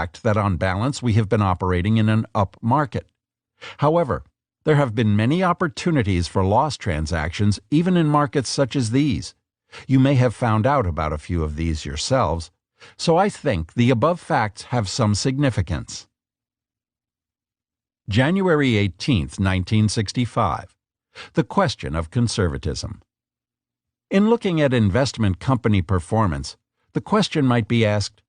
fact that on balance we have been operating in an up market. However, there have been many opportunities for loss transactions even in markets such as these. You may have found out about a few of these yourselves, so I think the above facts have some significance. January 18, 1965. The question of conservatism. In looking at investment company performance, the question might be asked,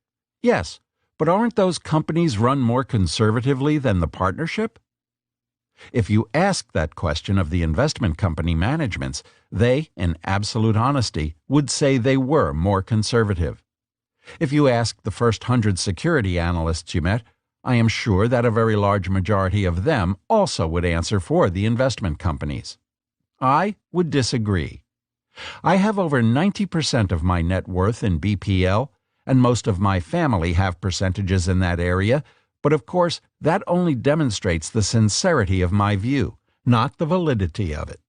yes, but aren't those companies run more conservatively than the partnership? If you ask that question of the investment company managements, they, in absolute honesty, would say they were more conservative. If you asked the first 100 security analysts you met, I am sure that a very large majority of them also would answer for the investment companies. I would disagree. I have over 90% of my net worth in BPL, and most of my family have percentages in that area, but of course that only demonstrates the sincerity of my view, not the validity of it.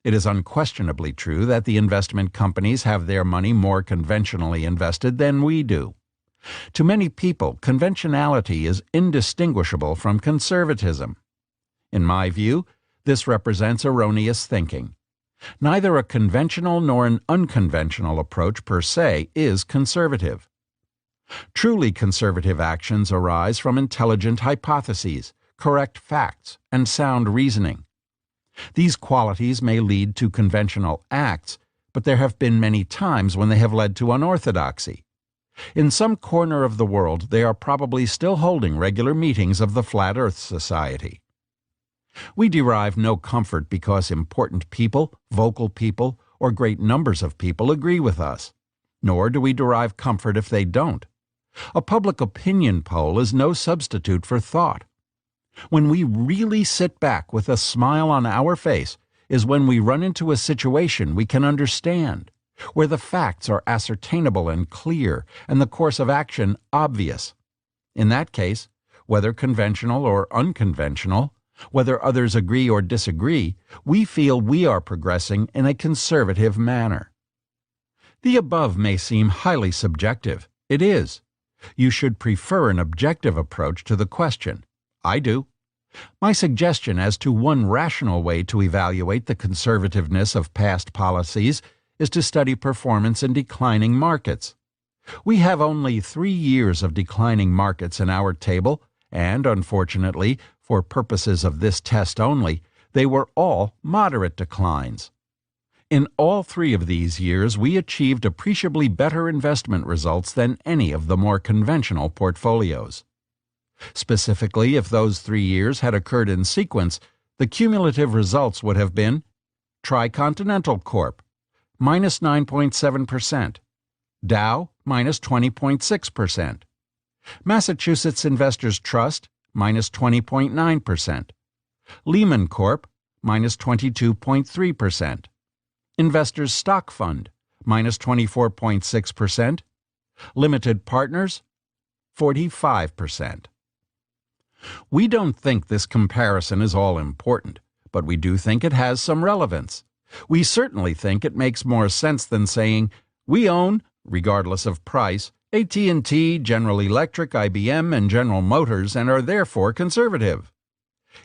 It is unquestionably true that the investment companies have their money more conventionally invested than we do. To many people, conventionality is indistinguishable from conservatism. In my view, this represents erroneous thinking. Neither a conventional nor an unconventional approach per se is conservative. Truly conservative actions arise from intelligent hypotheses, correct facts, and sound reasoning. These qualities may lead to conventional acts, but there have been many times when they have led to unorthodoxy. In some corner of the world they are probably still holding regular meetings of the Flat Earth Society. We derive no comfort because important people, vocal people, or great numbers of people agree with us. Nor do we derive comfort if they don't. A public opinion poll is no substitute for thought. When we really sit back with a smile on our face is when we run into a situation we can understand, where the facts are ascertainable and clear, and the course of action obvious. In that case, whether conventional or unconventional, whether others agree or disagree, we feel we are progressing in a conservative manner. The above may seem highly subjective. It is. You should prefer an objective approach to the question. I do. My suggestion as to one rational way to evaluate the conservativeness of past policies is to study performance in declining markets. We have only 3 years of declining markets in our table, and unfortunately, for purposes of this test only, they were all moderate declines. In all 3 of these years, we achieved appreciably better investment results than any of the more conventional portfolios. Specifically, if those 3 years had occurred in sequence, the cumulative results would have been Tricontinental Corp. minus 9.7%, Dow minus 20.6%, Massachusetts Investors Trust minus 20.9%, Lehman Corp. minus 22.3%, Investors Stock Fund minus 24.6%, Limited Partners 45%. We don't think this comparison is all important, but we do think it has some relevance. We certainly think it makes more sense than saying, we own, regardless of price, AT&T, General Electric, IBM, and General Motors, and are therefore conservative.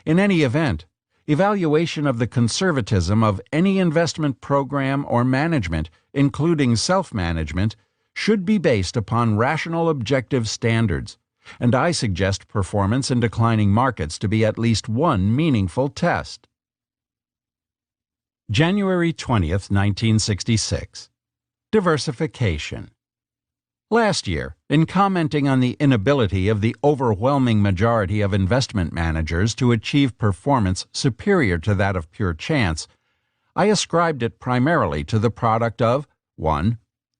In any event, evaluation of the conservatism of any investment program or management, including self-management, should be based upon rational objective standards, and I suggest performance in declining markets to be at least one meaningful test. January 20th, 1966. Diversification. Last year, in commenting on the inability of the overwhelming majority of investment managers to achieve performance superior to that of pure chance, I ascribed it primarily to the product of 1.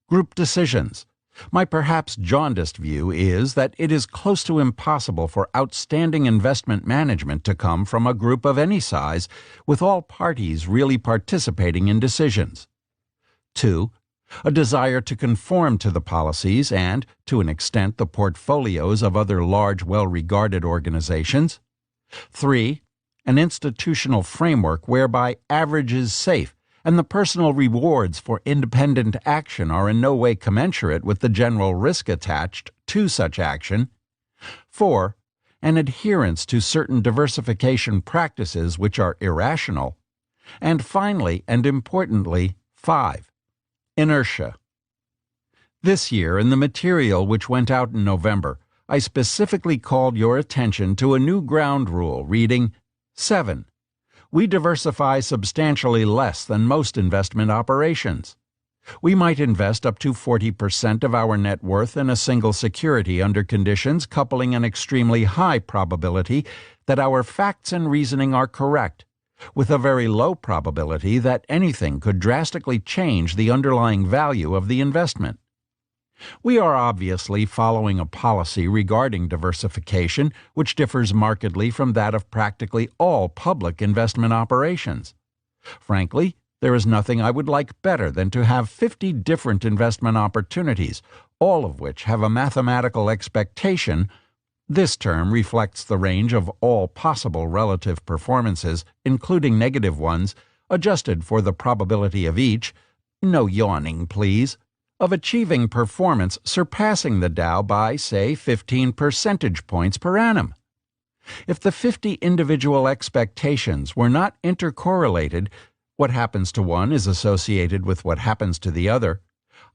Group decisions. My perhaps jaundiced view is that it is close to impossible for outstanding investment management to come from a group of any size, with all parties really participating in decisions. 2. A desire to conform to the policies and, to an extent, the portfolios of other large, well-regarded organizations. 3. An institutional framework whereby average is safe and the personal rewards for independent action are in no way commensurate with the general risk attached to such action. 4. An adherence to certain diversification practices which are irrational. And finally, and importantly, 5. Inertia. This year, in the material which went out in November, I specifically called your attention to a new ground rule reading 7. We diversify substantially less than most investment operations. We might invest up to 40% of our net worth in a single security under conditions coupling an extremely high probability that our facts and reasoning are correct, with a very low probability that anything could drastically change the underlying value of the investment. We are obviously following a policy regarding diversification which differs markedly from that of practically all public investment operations. Frankly, there is nothing I would like better than to have 50 different investment opportunities, all of which have a mathematical expectation. This term reflects the range of all possible relative performances, including negative ones, adjusted for the probability of each, no yawning please, of achieving performance surpassing the Dow by, say, 15 percentage points per annum. If the 50 individual expectations were not intercorrelated, what happens to one is associated with what happens to the other,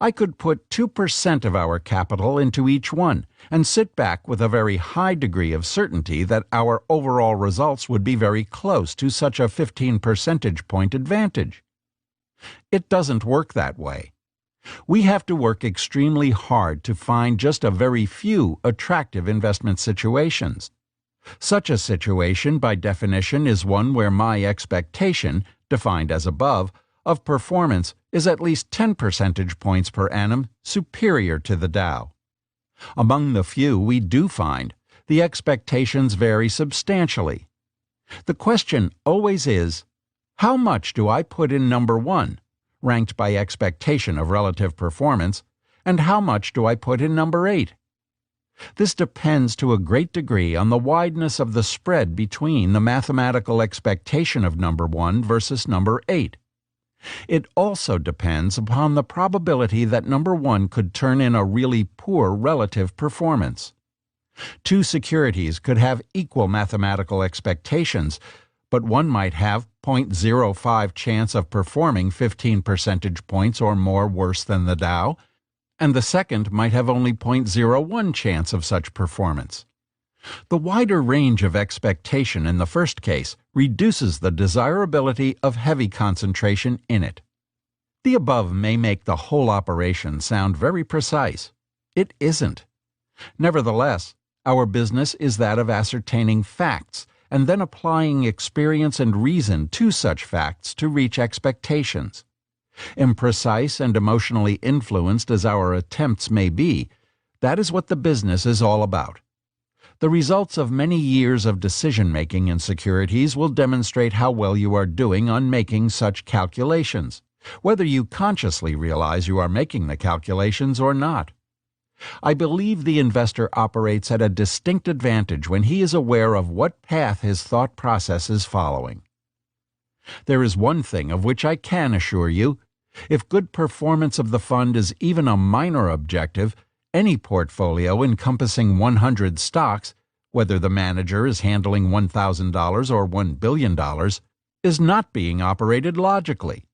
I could put 2% of our capital into each one and sit back with a very high degree of certainty that our overall results would be very close to such a 15 percentage point advantage. It doesn't work that way. We have to work extremely hard to find just a very few attractive investment situations. Such a situation, by definition, is one where my expectation, defined as above, of performance is at least 10 percentage points per annum superior to the Dow. Among the few we do find, the expectations vary substantially. The question always is, how much do I put in number 1, ranked by expectation of relative performance, and how much do I put in number 8? This depends to a great degree on the wideness of the spread between the mathematical expectation of number 1 versus number 8. It also depends upon the probability that number 1 could turn in a really poor relative performance. 2 securities could have equal mathematical expectations, but one might have 0.05 chance of performing 15 percentage points or more worse than the Dow, and the second might have only 0.01 chance of such performance. The wider range of expectation in the first case reduces the desirability of heavy concentration in it. The above may make the whole operation sound very precise. It isn't. Nevertheless, our business is that of ascertaining facts and then applying experience and reason to such facts to reach expectations. Imprecise and emotionally influenced as our attempts may be, that is what the business is all about. The results of many years of decision-making in securities will demonstrate how well you are doing on making such calculations, whether you consciously realize you are making the calculations or not. I believe the investor operates at a distinct advantage when he is aware of what path his thought process is following. There is one thing of which I can assure you. If good performance of the fund is even a minor objective, any portfolio encompassing 100 stocks, whether the manager is handling $1,000 or $1 billion, is not being operated logically.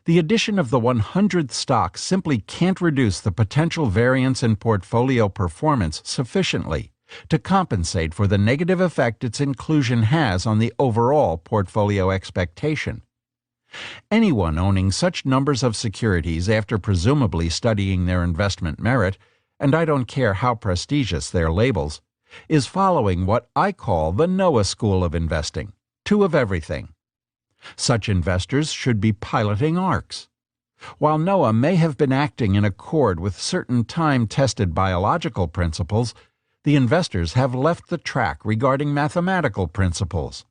The addition of the 100th stock simply can't reduce the potential variance in portfolio performance sufficiently to compensate for the negative effect its inclusion has on the overall portfolio expectation. Anyone owning such numbers of securities after presumably studying their investment merit, and I don't care how prestigious their labels, is following what I call the Noah School of investing, 2 of everything. Such investors should be piloting arcs. While Noah may have been acting in accord with certain time-tested biological principles, the investors have left the track regarding mathematical principles.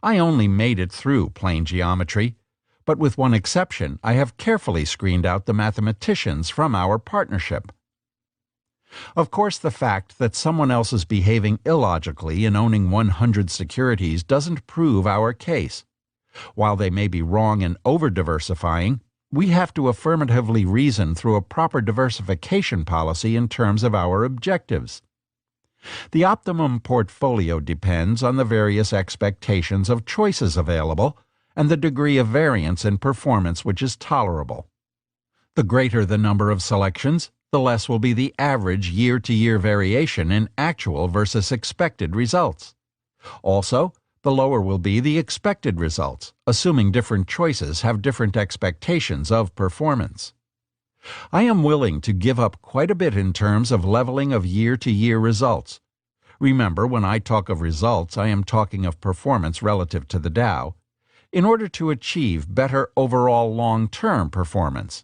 I only made it through plane geometry, but with one exception, I have carefully screened out the mathematicians from our partnership. Of course, the fact that someone else is behaving illogically in owning 100 securities doesn't prove our case. While they may be wrong in over-diversifying, we have to affirmatively reason through a proper diversification policy in terms of our objectives. The optimum portfolio depends on the various expectations of choices available and the degree of variance in performance which is tolerable. The greater the number of selections, the less will be the average year-to-year variation in actual versus expected results. Also, the lower will be the expected results, assuming different choices have different expectations of performance. I am willing to give up quite a bit in terms of leveling of year-to-year results. Remember, when I talk of results, I am talking of performance relative to the Dow, in order to achieve better overall long-term performance.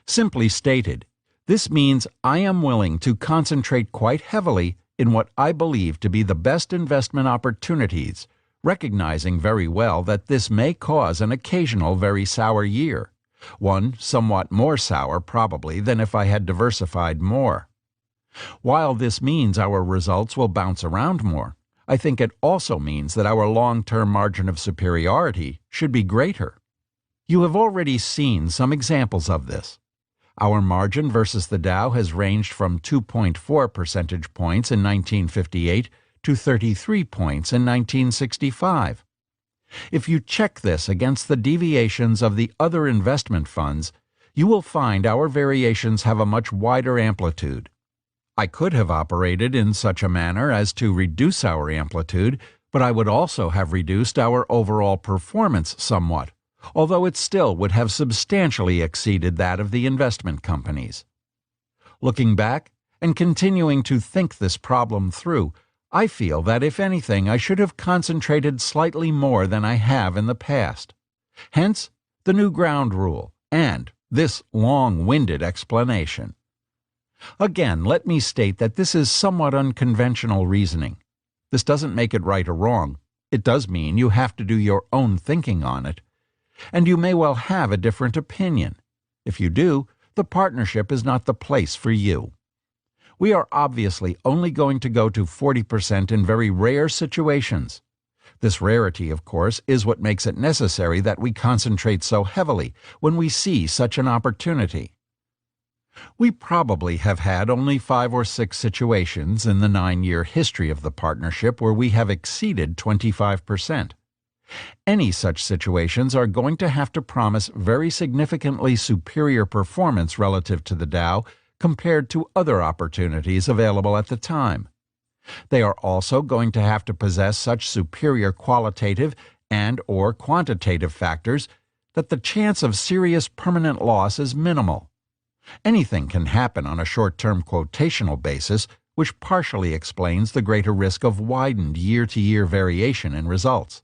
Simply stated, this means I am willing to concentrate quite heavily in what I believe to be the best investment opportunities, recognizing very well that this may cause an occasional very sour year, one somewhat more sour probably than if I had diversified more. While this means our results will bounce around more, I think it also means that our long-term margin of superiority should be greater. You have already seen some examples of this. Our margin versus the Dow has ranged from 2.4 percentage points in 1958 to 33 points in 1965. If you check this against the deviations of the other investment funds, you will find our variations have a much wider amplitude. I could have operated in such a manner as to reduce our amplitude, but I would also have reduced our overall performance somewhat, although it still would have substantially exceeded that of the investment companies. Looking back and continuing to think this problem through, I feel that if anything I should have concentrated slightly more than I have in the past. Hence, the new ground rule and this long-winded explanation. Again, let me state that this is somewhat unconventional reasoning. This doesn't make it right or wrong. It does mean you have to do your own thinking on it. And you may well have a different opinion. If you do, the partnership is not the place for you. We are obviously only going to go to 40% in very rare situations. This rarity, of course, is what makes it necessary that we concentrate so heavily when we see such an opportunity. We probably have had only 5 or 6 situations in the 9-year history of the partnership where we have exceeded 25%. Any such situations are going to have to promise very significantly superior performance relative to the Dow compared to other opportunities available at the time. They are also going to have to possess such superior qualitative and/or quantitative factors that the chance of serious permanent loss is minimal. Anything can happen on a short-term quotational basis, which partially explains the greater risk of widened year-to-year variation in results.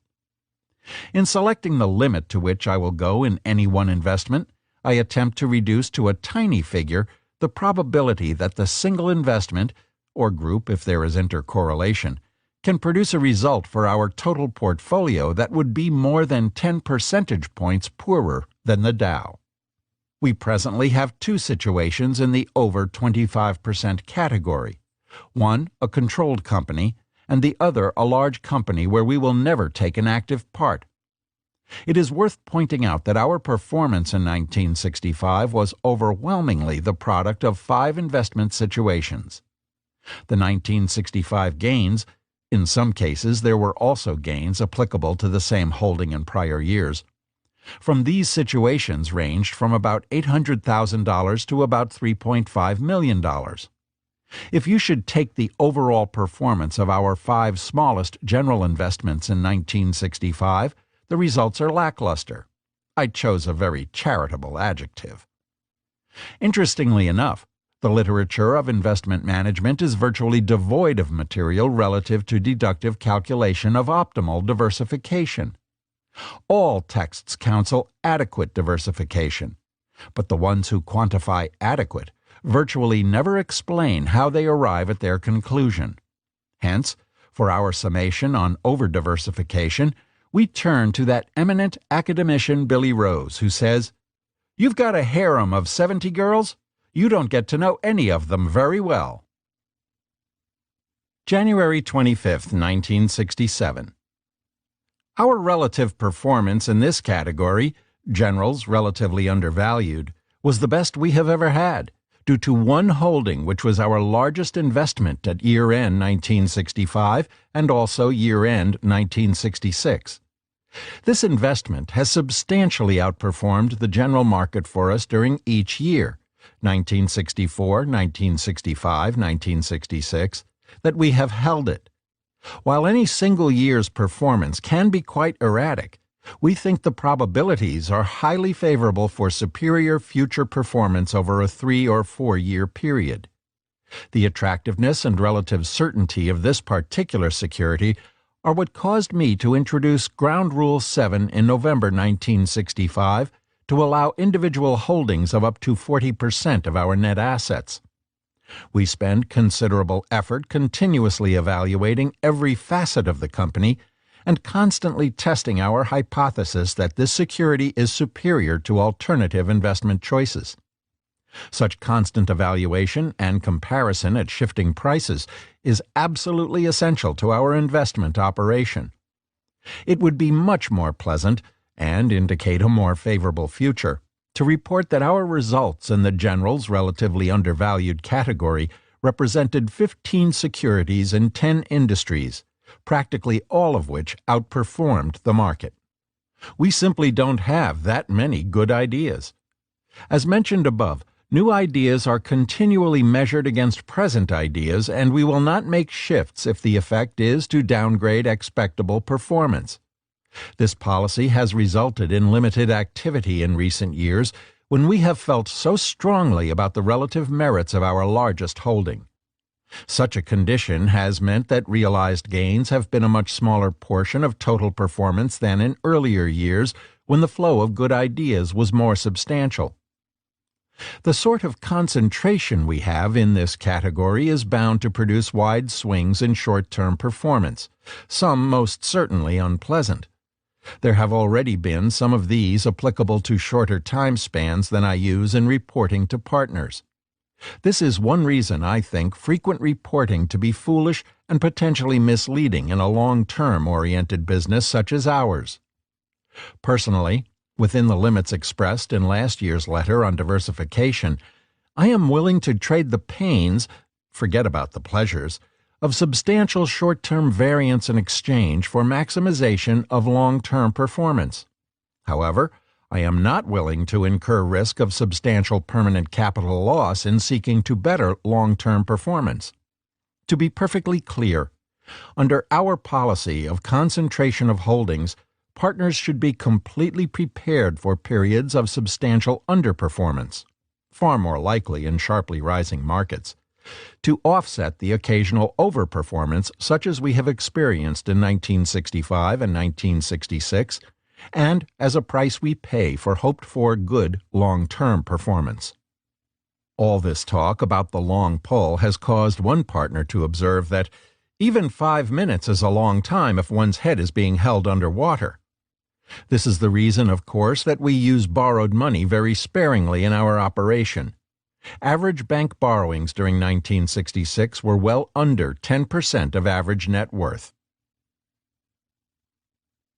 In selecting the limit to which I will go in any one investment, I attempt to reduce to a tiny figure the probability that the single investment, or group if there is intercorrelation, can produce a result for our total portfolio that would be more than 10 percentage points poorer than the Dow. We presently have 2 situations in the over 25% category, one a controlled company, and the other a large company where we will never take an active part. It is worth pointing out that our performance in 1965 was overwhelmingly the product of 5 investment situations. The 1965 gains, in some cases there were also gains applicable to the same holding in prior years, from these situations ranged from about $800,000 to about $3.5 million. If you should take the overall performance of our 5 smallest general investments in 1965, the results are lackluster. I chose a very charitable adjective. Interestingly enough, the literature of investment management is virtually devoid of material relative to deductive calculation of optimal diversification. All texts counsel adequate diversification, but the ones who quantify adequate virtually never explain how they arrive at their conclusion. Hence, for our summation on over-diversification, we turn to that eminent academician Billy Rose, who says, "You've got a harem of 70 girls? You don't get to know any of them very well." January 25, 1967. Our relative performance in this category, generals relatively undervalued, was the best we have ever had, due to one holding which was our largest investment at year-end 1965 and also year-end 1966. This investment has substantially outperformed the general market for us during each year, 1964, 1965, 1966, that we have held it. While any single year's performance can be quite erratic, we think the probabilities are highly favorable for superior future performance over a 3- or 4-year period. The attractiveness and relative certainty of this particular security are what caused me to introduce Ground Rule 7 in November 1965 to allow individual holdings of up to 40% of our net assets. We spend considerable effort continuously evaluating every facet of the company and constantly testing our hypothesis that this security is superior to alternative investment choices. Such constant evaluation and comparison at shifting prices is absolutely essential to our investment operation. It would be much more pleasant, and indicate a more favorable future, to report that our results in the General's relatively undervalued category represented 15 securities in 10 industries, practically all of which outperformed the market. We simply don't have that many good ideas. As mentioned above, new ideas are continually measured against present ideas, and we will not make shifts if the effect is to downgrade expectable performance. This policy has resulted in limited activity in recent years when we have felt so strongly about the relative merits of our largest holding. Such a condition has meant that realized gains have been a much smaller portion of total performance than in earlier years when the flow of good ideas was more substantial. The sort of concentration we have in this category is bound to produce wide swings in short-term performance, some most certainly unpleasant. There have already been some of these applicable to shorter time spans than I use in reporting to partners. This is one reason I think frequent reporting to be foolish and potentially misleading in a long-term oriented business such as ours. Personally, within the limits expressed in last year's letter on diversification, I am willing to trade the pains, forget about the pleasures, of substantial short-term variance in exchange for maximization of long-term performance. However, I am not willing to incur risk of substantial permanent capital loss in seeking to better long-term performance. To be perfectly clear, under our policy of concentration of holdings, partners should be completely prepared for periods of substantial underperformance, far more likely in sharply rising markets, to offset the occasional overperformance such as we have experienced in 1965 and 1966, and as a price we pay for hoped-for good long-term performance. All this talk about the long pull has caused one partner to observe that even 5 minutes is a long time if one's head is being held under water. This is the reason, of course, that we use borrowed money very sparingly in our operation. Average bank borrowings during 1966 were well under 10% of average net worth.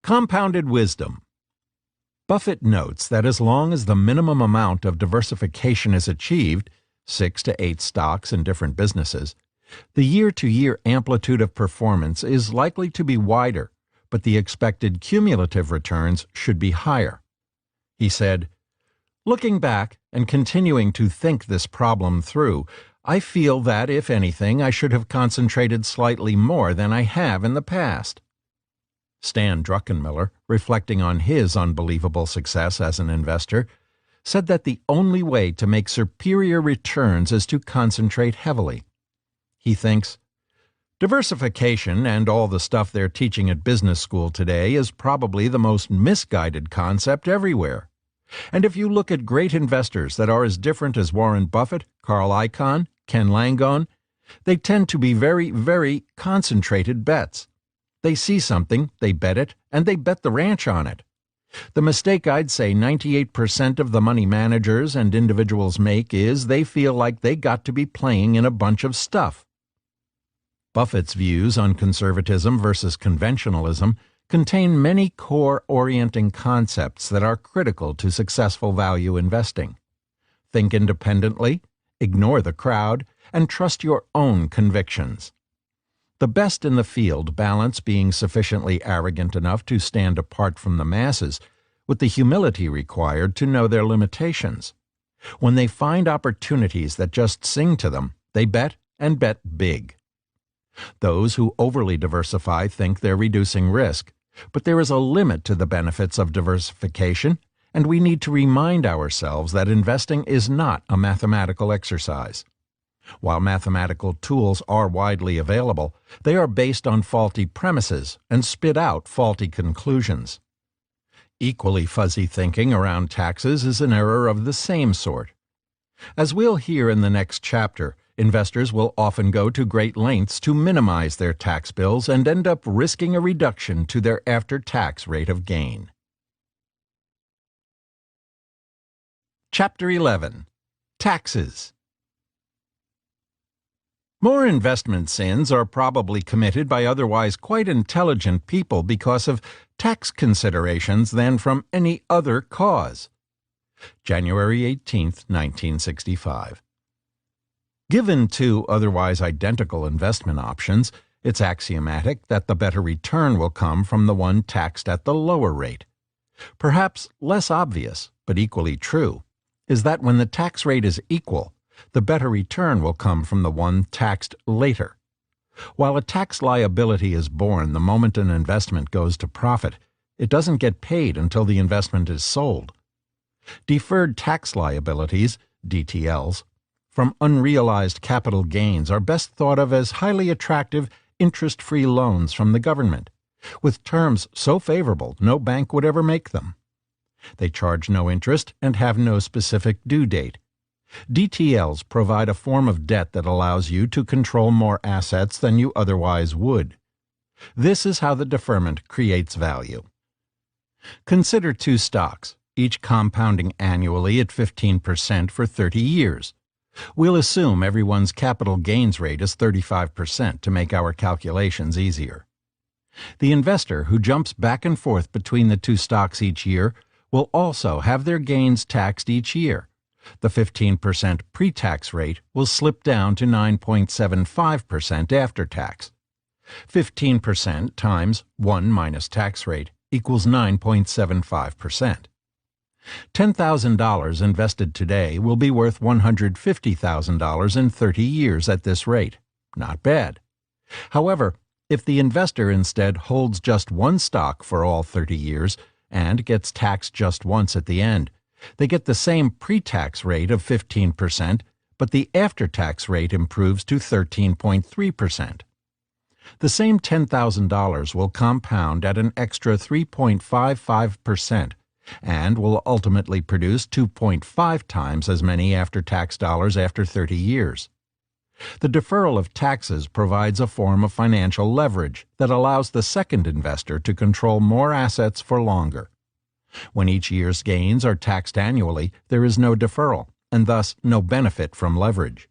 Compounded wisdom. Buffett notes that as long as the minimum amount of diversification is achieved, 6 to 8 stocks in different businesses, the year-to-year amplitude of performance is likely to be wider, but the expected cumulative returns should be higher. He said, "Looking back and continuing to think this problem through, I feel that, if anything, I should have concentrated slightly more than I have in the past." Stan Druckenmiller, reflecting on his unbelievable success as an investor, said that the only way to make superior returns is to concentrate heavily. He thinks, "Diversification and all the stuff they're teaching at business school today is probably the most misguided concept everywhere. And if you look at great investors that are as different as Warren Buffett, Carl Icahn, Ken Langone, they tend to be very, very concentrated bets. They see something, they bet it, and they bet the ranch on it. The mistake I'd say 98% of the money managers and individuals make is they feel like they got to be playing in a bunch of stuff." Buffett's views on conservatism versus conventionalism contain many core-orienting concepts that are critical to successful value investing. Think independently, ignore the crowd, and trust your own convictions. The best in the field balance being sufficiently arrogant enough to stand apart from the masses, with the humility required to know their limitations. When they find opportunities that just sing to them, they bet and bet big. Those who overly diversify think they're reducing risk, but there is a limit to the benefits of diversification, and we need to remind ourselves that investing is not a mathematical exercise. While mathematical tools are widely available, they are based on faulty premises and spit out faulty conclusions. Equally fuzzy thinking around taxes is an error of the same sort. As we'll hear in the next chapter, investors will often go to great lengths to minimize their tax bills and end up risking a reduction to their after-tax rate of gain. Chapter 11. Taxes. More investment sins are probably committed by otherwise quite intelligent people because of tax considerations than from any other cause. January 18, 1965. Given two otherwise identical investment options, it's axiomatic that the better return will come from the one taxed at the lower rate. Perhaps less obvious, but equally true, is that when the tax rate is equal, the better return will come from the one taxed later. While a tax liability is borne the moment an investment goes to profit, it doesn't get paid until the investment is sold. Deferred tax liabilities, DTLs, from unrealized capital gains are best thought of as highly attractive interest-free loans from the government, with terms so favorable no bank would ever make them. They charge no interest and have no specific due date. DTLs provide a form of debt that allows you to control more assets than you otherwise would. This is how the deferment creates value. Consider two stocks, each compounding annually at 15% for 30 years. We'll assume everyone's capital gains rate is 35% to make our calculations easier. The investor who jumps back and forth between the two stocks each year will also have their gains taxed each year. The 15% pre-tax rate will slip down to 9.75% after tax. 15% times 1 minus tax rate equals 9.75%. $10,000 invested today will be worth $150,000 in 30 years at this rate. Not bad. However, if the investor instead holds just one stock for all 30 years and gets taxed just once at the end, they get the same pre-tax rate of 15%, but the after-tax rate improves to 13.3%. The same $10,000 will compound at an extra 3.55% and will ultimately produce 2.5 times as many after-tax dollars after 30 years. The deferral of taxes provides a form of financial leverage that allows the second investor to control more assets for longer. When each year's gains are taxed annually, there is no deferral, and thus no benefit from leverage.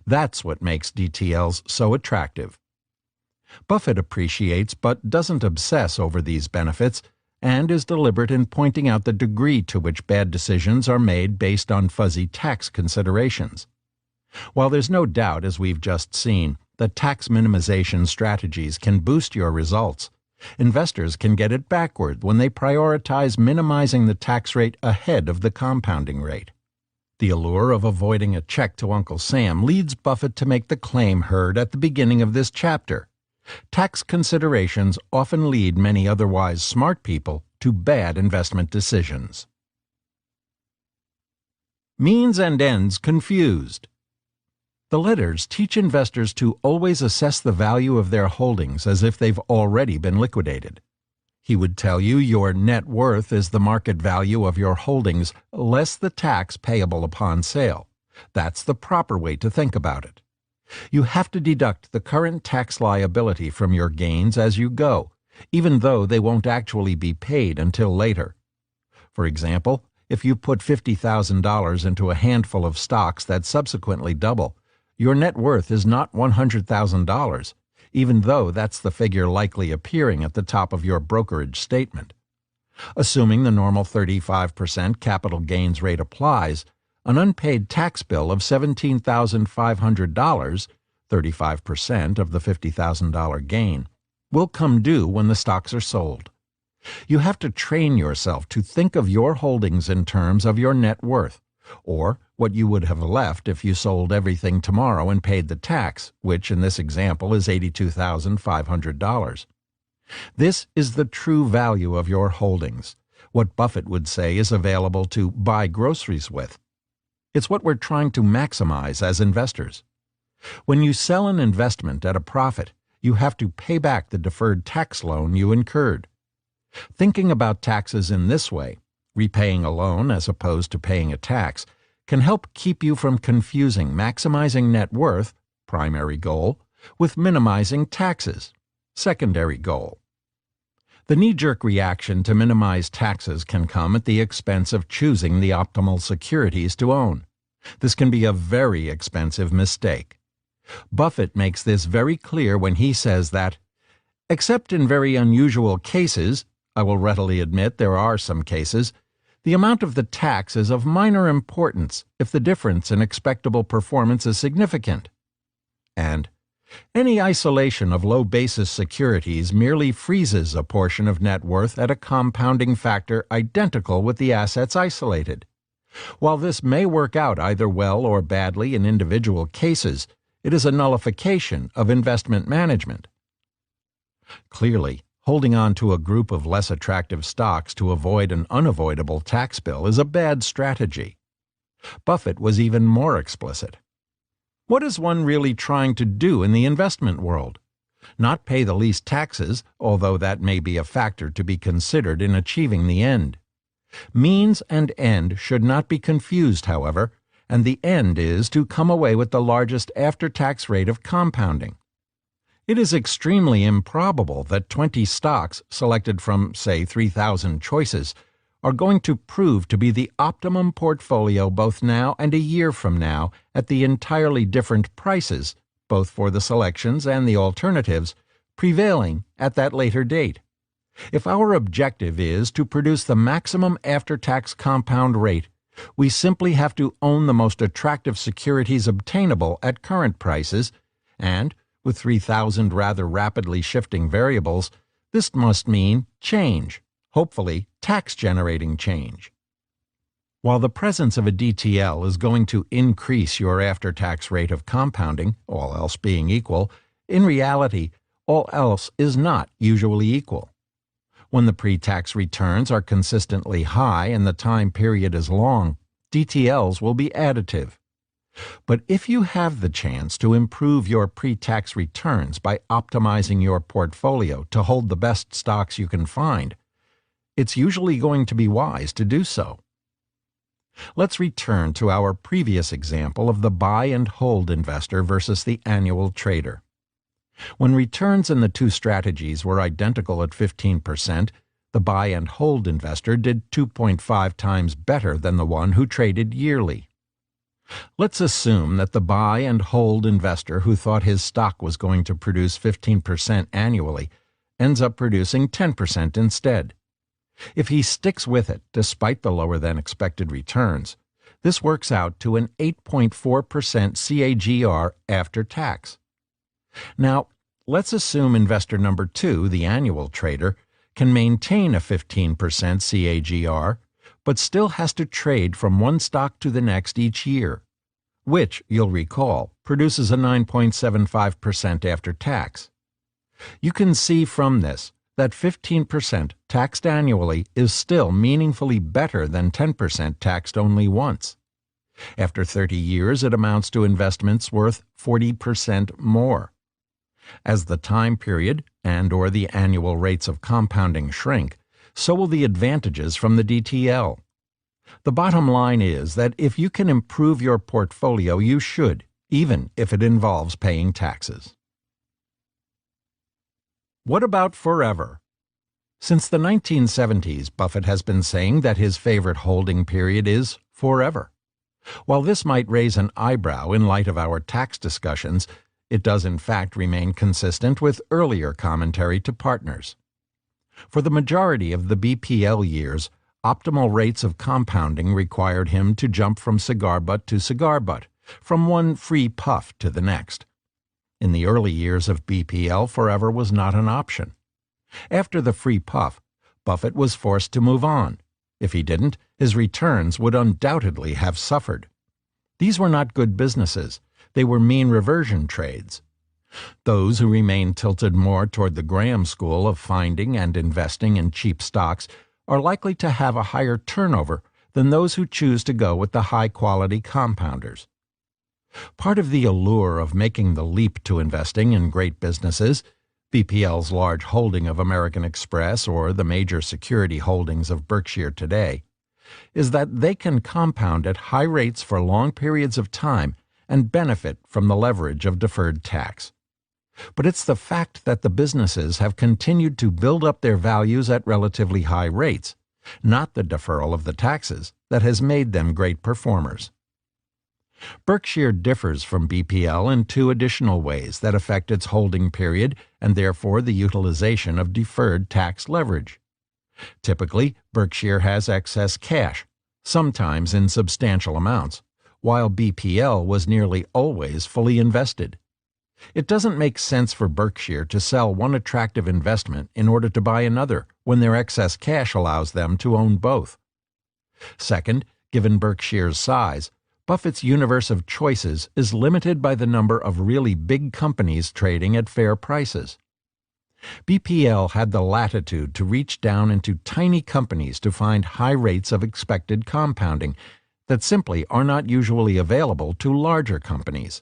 That's what makes DTLs so attractive. Buffett appreciates but doesn't obsess over these benefits, and is deliberate in pointing out the degree to which bad decisions are made based on fuzzy tax considerations. While there's no doubt, as we've just seen, that tax minimization strategies can boost your results, investors can get it backward when they prioritize minimizing the tax rate ahead of the compounding rate. The allure of avoiding a check to Uncle Sam leads Buffett to make the claim heard at the beginning of this chapter. Tax considerations often lead many otherwise smart people to bad investment decisions. Means and ends confused. The letters teach investors to always assess the value of their holdings as if they've already been liquidated. He would tell you your net worth is the market value of your holdings less the tax payable upon sale. That's the proper way to think about it. You have to deduct the current tax liability from your gains as you go, even though they won't actually be paid until later. For example, if you put $50,000 into a handful of stocks that subsequently double, your net worth is not $100,000, even though that's the figure likely appearing at the top of your brokerage statement. Assuming the normal 35% capital gains rate applies, an unpaid tax bill of $17,500, 35% of the $50,000 gain, will come due when the stocks are sold. You have to train yourself to think of your holdings in terms of your net worth, or what you would have left if you sold everything tomorrow and paid the tax, which in this example is $82,500. This is the true value of your holdings, what Buffett would say is available to buy groceries with. It's what we're trying to maximize as investors. When you sell an investment at a profit, you have to pay back the deferred tax loan you incurred. Thinking about taxes in this way, repaying a loan as opposed to paying a tax, can help keep you from confusing maximizing net worth, primary goal, with minimizing taxes, secondary goal. The knee-jerk reaction to minimize taxes can come at the expense of choosing the optimal securities to own. This can be a very expensive mistake. Buffett makes this very clear when he says that, except in very unusual cases, I will readily admit there are some cases, the amount of the tax is of minor importance if the difference in expectable performance is significant. And any isolation of low-basis securities merely freezes a portion of net worth at a compounding factor identical with the assets isolated. While this may work out either well or badly in individual cases, it is a nullification of investment management. Clearly, holding on to a group of less attractive stocks to avoid an unavoidable tax bill is a bad strategy. Buffett was even more explicit. What is one really trying to do in the investment world? Not pay the least taxes, although that may be a factor to be considered in achieving the end. Means and end should not be confused, however, and the end is to come away with the largest after-tax rate of compounding. It is extremely improbable that 20 stocks selected from, say, 3,000 choices are going to prove to be the optimum portfolio both now and a year from now at the entirely different prices, both for the selections and the alternatives, prevailing at that later date. If our objective is to produce the maximum after-tax compound rate, we simply have to own the most attractive securities obtainable at current prices, and, with 3,000 rather rapidly shifting variables, this must mean change, hopefully tax-generating change. While the presence of a DTL is going to increase your after-tax rate of compounding, all else being equal, in reality, all else is not usually equal. When the pre-tax returns are consistently high and the time period is long, DTLs will be additive. But if you have the chance to improve your pre-tax returns by optimizing your portfolio to hold the best stocks you can find, it's usually going to be wise to do so. Let's return to our previous example of the buy and hold investor versus the annual trader. When returns in the two strategies were identical at 15%, the buy and hold investor did 2.5 times better than the one who traded yearly. Let's assume that the buy and hold investor who thought his stock was going to produce 15% annually ends up producing 10% instead. If he sticks with it despite the lower than expected returns, this works out to an 8.4% CAGR after tax. Now, let's assume investor number 2, the annual trader, can maintain a 15% CAGR, but still has to trade from one stock to the next each year, which, you'll recall, produces a 9.75% after tax. You can see from this that 15% taxed annually is still meaningfully better than 10% taxed only once. After 30 years, it amounts to investments worth 40% more. As the time period and/or the annual rates of compounding shrink, so will the advantages from the DTL. The bottom line is that if you can improve your portfolio, you should, even if it involves paying taxes. What about forever? Since the 1970s, Buffett has been saying that his favorite holding period is forever. While this might raise an eyebrow in light of our tax discussions, it does in fact remain consistent with earlier commentary to partners. For the majority of the BPL years, optimal rates of compounding required him to jump from cigar butt to cigar butt, from one free puff to the next. In the early years of BPL, forever was not an option. After the free puff, Buffett was forced to move on. If he didn't, his returns would undoubtedly have suffered. These were not good businesses. They were mean reversion trades. Those who remain tilted more toward the Graham school of finding and investing in cheap stocks are likely to have a higher turnover than those who choose to go with the high-quality compounders. Part of the allure of making the leap to investing in great businesses, BPL's large holding of American Express or the major security holdings of Berkshire today, is that they can compound at high rates for long periods of time and benefit from the leverage of deferred tax. But it's the fact that the businesses have continued to build up their values at relatively high rates, not the deferral of the taxes, that has made them great performers. Berkshire differs from BPL in two additional ways that affect its holding period and therefore the utilization of deferred tax leverage. Typically, Berkshire has excess cash, sometimes in substantial amounts, while BPL was nearly always fully invested. It doesn't make sense for Berkshire to sell one attractive investment in order to buy another when their excess cash allows them to own both. Second, given Berkshire's size, Buffett's universe of choices is limited by the number of really big companies trading at fair prices. BPL had the latitude to reach down into tiny companies to find high rates of expected compounding that simply are not usually available to larger companies.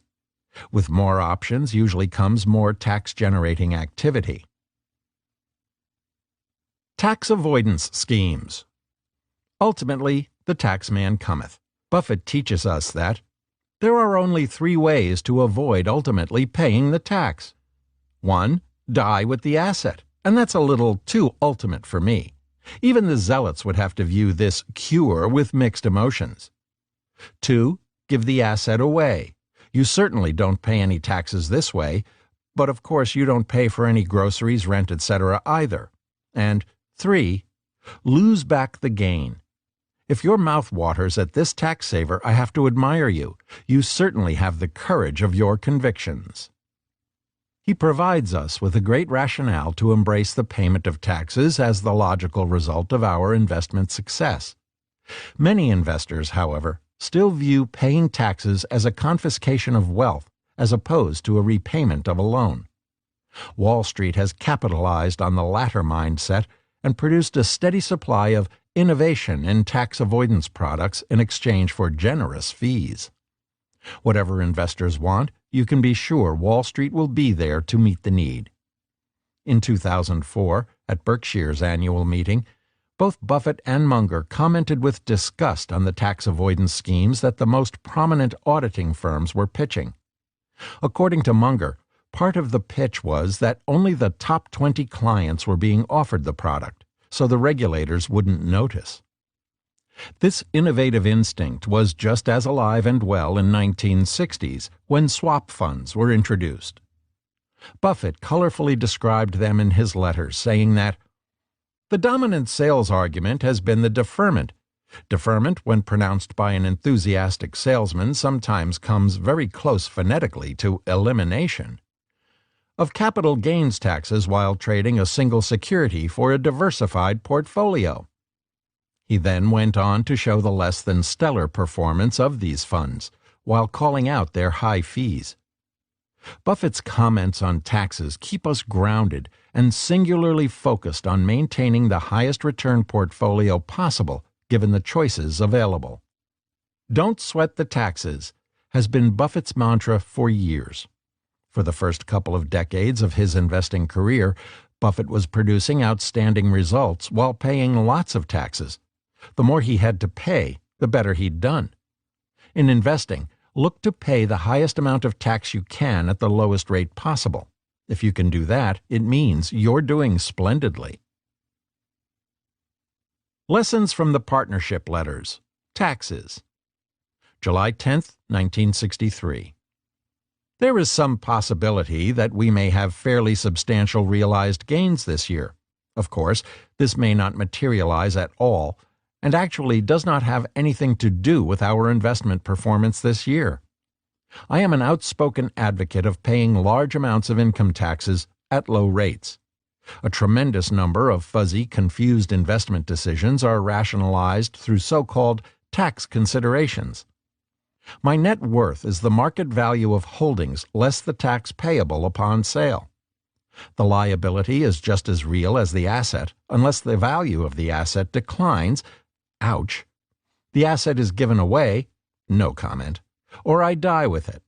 With more options usually comes more tax-generating activity. Tax avoidance schemes. Ultimately, the taxman cometh. Buffett teaches us that there are only three ways to avoid ultimately paying the tax. 1. Die with the asset, and that's a little too ultimate for me. Even the zealots would have to view this cure with mixed emotions. 2. Give the asset away. You certainly don't pay any taxes this way, but of course you don't pay for any groceries, rent, etc. either. And 3. Lose back the gain. If your mouth waters at this tax saver, I have to admire you. You certainly have the courage of your convictions. He provides us with a great rationale to embrace the payment of taxes as the logical result of our investment success. Many investors, however, still view paying taxes as a confiscation of wealth as opposed to a repayment of a loan. Wall Street has capitalized on the latter mindset and produced a steady supply of innovation in tax avoidance products in exchange for generous fees. Whatever investors want, you can be sure Wall Street will be there to meet the need. In 2004, at Berkshire's annual meeting, both Buffett and Munger commented with disgust on the tax avoidance schemes that the most prominent auditing firms were pitching. According to Munger, part of the pitch was that only the top 20 clients were being offered the product, so the regulators wouldn't notice. This innovative instinct was just as alive and well in 1960s when swap funds were introduced. Buffett colorfully described them in his letters, saying that the dominant sales argument has been the deferment. Deferment, when pronounced by an enthusiastic salesman, sometimes comes very close phonetically to elimination of capital gains taxes while trading a single security for a diversified portfolio. He then went on to show the less than stellar performance of these funds, while calling out their high fees. Buffett's comments on taxes keep us grounded and singularly focused on maintaining the highest return portfolio possible given the choices available. Don't sweat the taxes has been Buffett's mantra for years. For the first couple of decades of his investing career, Buffett was producing outstanding results while paying lots of taxes. The more he had to pay, the better he'd done. In investing, look to pay the highest amount of tax you can at the lowest rate possible. If you can do that, it means you're doing splendidly. Lessons from the Partnership Letters. Taxes. July 10, 1963. There is some possibility that we may have fairly substantial realized gains this year. Of course, this may not materialize at all, and actually does not have anything to do with our investment performance this year. I am an outspoken advocate of paying large amounts of income taxes at low rates. A tremendous number of fuzzy, confused investment decisions are rationalized through so-called tax considerations. My net worth is the market value of holdings less the tax payable upon sale. The liability is just as real as the asset unless the value of the asset declines. Ouch. The asset is given away, no comment, or I die with it.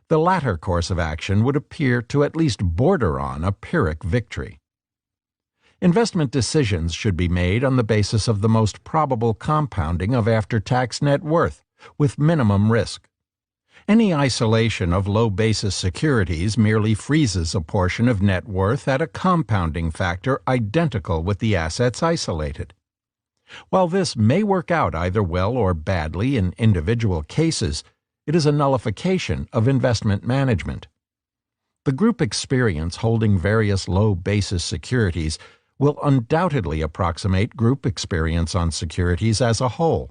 The latter course of action would appear to at least border on a Pyrrhic victory. Investment decisions should be made on the basis of the most probable compounding of after-tax net worth, with minimum risk. Any isolation of low-basis securities merely freezes a portion of net worth at a compounding factor identical with the assets isolated. While this may work out either well or badly in individual cases, it is a nullification of investment management. The group experience holding various low-basis securities will undoubtedly approximate group experience on securities as a whole,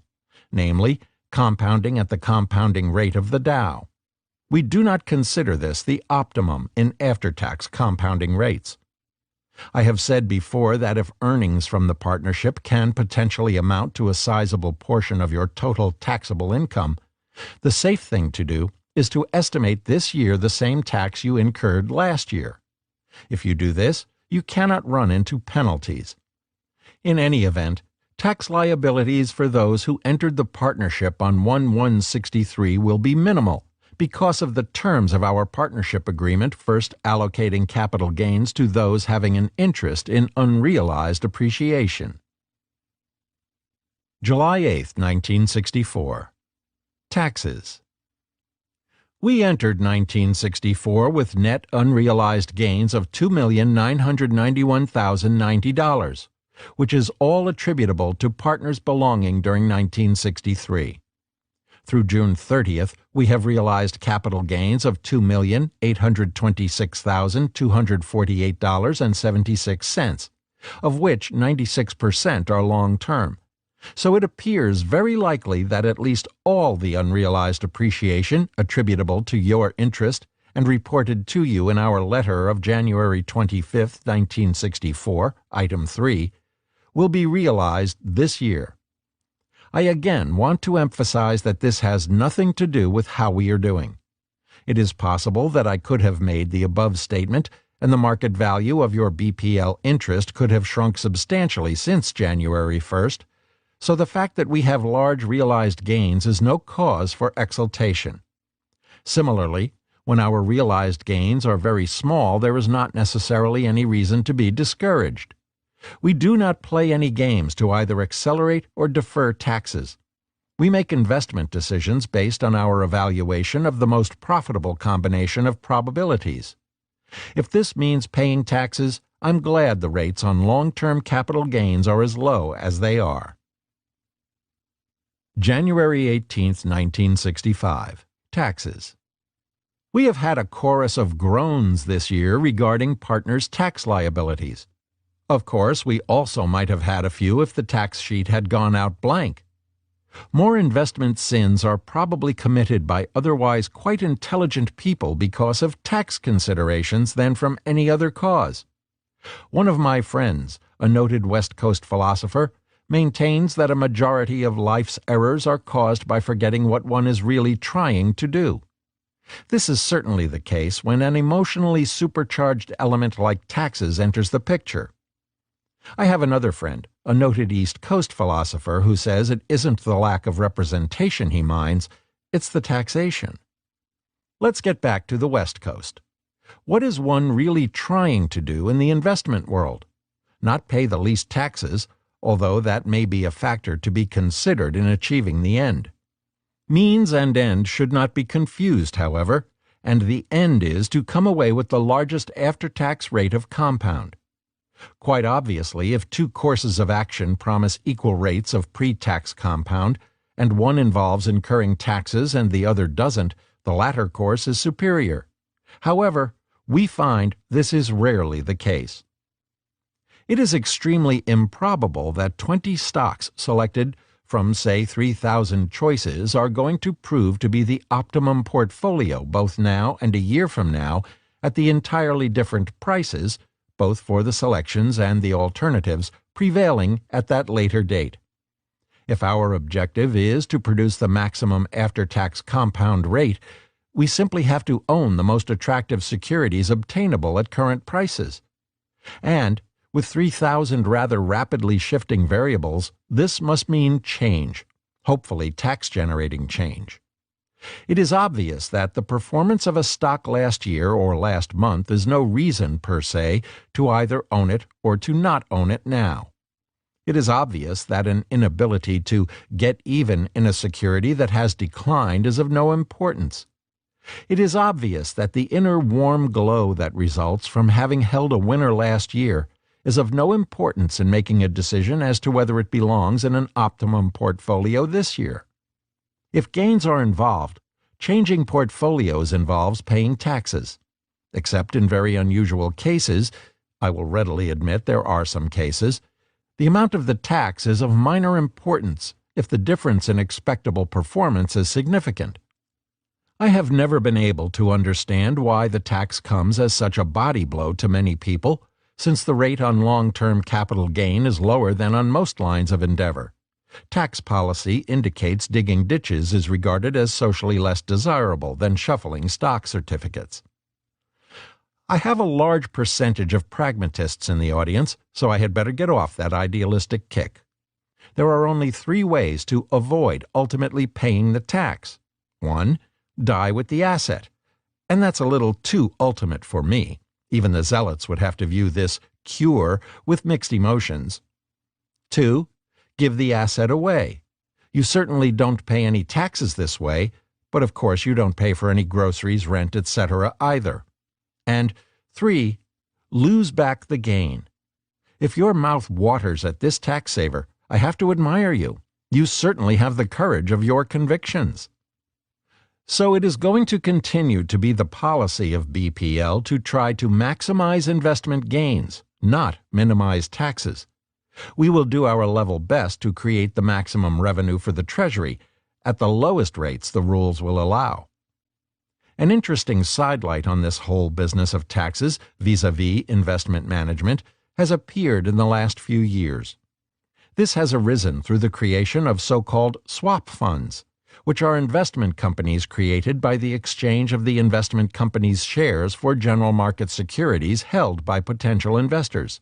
namely, compounding at the compounding rate of the Dow. We do not consider this the optimum in after-tax compounding rates. I have said before that if earnings from the partnership can potentially amount to a sizable portion of your total taxable income, the safe thing to do is to estimate this year the same tax you incurred last year. If you do this, you cannot run into penalties. In any event, tax liabilities for those who entered the partnership on 1/1/63 will be minimal because of the terms of our partnership agreement first allocating capital gains to those having an interest in unrealized appreciation. July 8, 1964. Taxes. We entered 1964 with net unrealized gains of $2,991,090, which is all attributable to partners belonging during 1963. Through June 30th, we have realized capital gains of $2,826,248.76, of which 96% are long-term. So it appears very likely that at least all the unrealized appreciation attributable to your interest and reported to you in our letter of January 25, 1964, Item 3, will be realized this year. I again want to emphasize that this has nothing to do with how we are doing. It is possible that I could have made the above statement and the market value of your BPL interest could have shrunk substantially since January 1st, so the fact that we have large realized gains is no cause for exultation. Similarly, when our realized gains are very small, there is not necessarily any reason to be discouraged. We do not play any games to either accelerate or defer taxes. We make investment decisions based on our evaluation of the most profitable combination of probabilities. If this means paying taxes, I'm glad the rates on long-term capital gains are as low as they are. January 18, 1965. Taxes. We have had a chorus of groans this year regarding partners' tax liabilities. Of course, we also might have had a few if the tax sheet had gone out blank. More investment sins are probably committed by otherwise quite intelligent people because of tax considerations than from any other cause. One of my friends, a noted West Coast philosopher, maintains that a majority of life's errors are caused by forgetting what one is really trying to do. This is certainly the case when an emotionally supercharged element like taxes enters the picture. I have another friend, a noted East Coast philosopher, who says it isn't the lack of representation he minds, it's the taxation. Let's get back to the West Coast. What is one really trying to do in the investment world? Not pay the least taxes, although that may be a factor to be considered in achieving the end. Means and end should not be confused, however, and the end is to come away with the largest after-tax rate of compound. Quite obviously, if two courses of action promise equal rates of pre-tax compound, and one involves incurring taxes and the other doesn't, the latter course is superior. However, we find this is rarely the case. It is extremely improbable that 20 stocks selected from, say, 3,000 choices are going to prove to be the optimum portfolio both now and a year from now at the entirely different prices, both for the selections and the alternatives, prevailing at that later date. If our objective is to produce the maximum after-tax compound rate, we simply have to own the most attractive securities obtainable at current prices. And, with 3,000 rather rapidly shifting variables, this must mean change, hopefully tax-generating change. It is obvious that the performance of a stock last year or last month is no reason, per se, to either own it or to not own it now. It is obvious that an inability to get even in a security that has declined is of no importance. It is obvious that the inner warm glow that results from having held a winner last year is of no importance in making a decision as to whether it belongs in an optimum portfolio this year. If gains are involved, changing portfolios involves paying taxes. Except in very unusual cases, I will readily admit there are some cases, the amount of the tax is of minor importance if the difference in expectable performance is significant. I have never been able to understand why the tax comes as such a body blow to many people, since the rate on long-term capital gain is lower than on most lines of endeavor. Tax policy indicates digging ditches is regarded as socially less desirable than shuffling stock certificates. I have a large percentage of pragmatists in the audience, so I had better get off that idealistic kick. There are only 3 ways to avoid ultimately paying the tax. 1. Die with the asset. And that's a little too ultimate for me. Even the zealots would have to view this cure with mixed emotions. 2. Give the asset away. You certainly don't pay any taxes this way, but of course you don't pay for any groceries, rent, etc. either. And 3. Lose back the gain. If your mouth waters at this tax saver, I have to admire you. You certainly have the courage of your convictions. So it is going to continue to be the policy of BPL to try to maximize investment gains, not minimize taxes. We will do our level best to create the maximum revenue for the Treasury at the lowest rates the rules will allow. An interesting sidelight on this whole business of taxes vis-à-vis investment management has appeared in the last few years. This has arisen through the creation of so-called swap funds, which are investment companies created by the exchange of the investment company's shares for general market securities held by potential investors.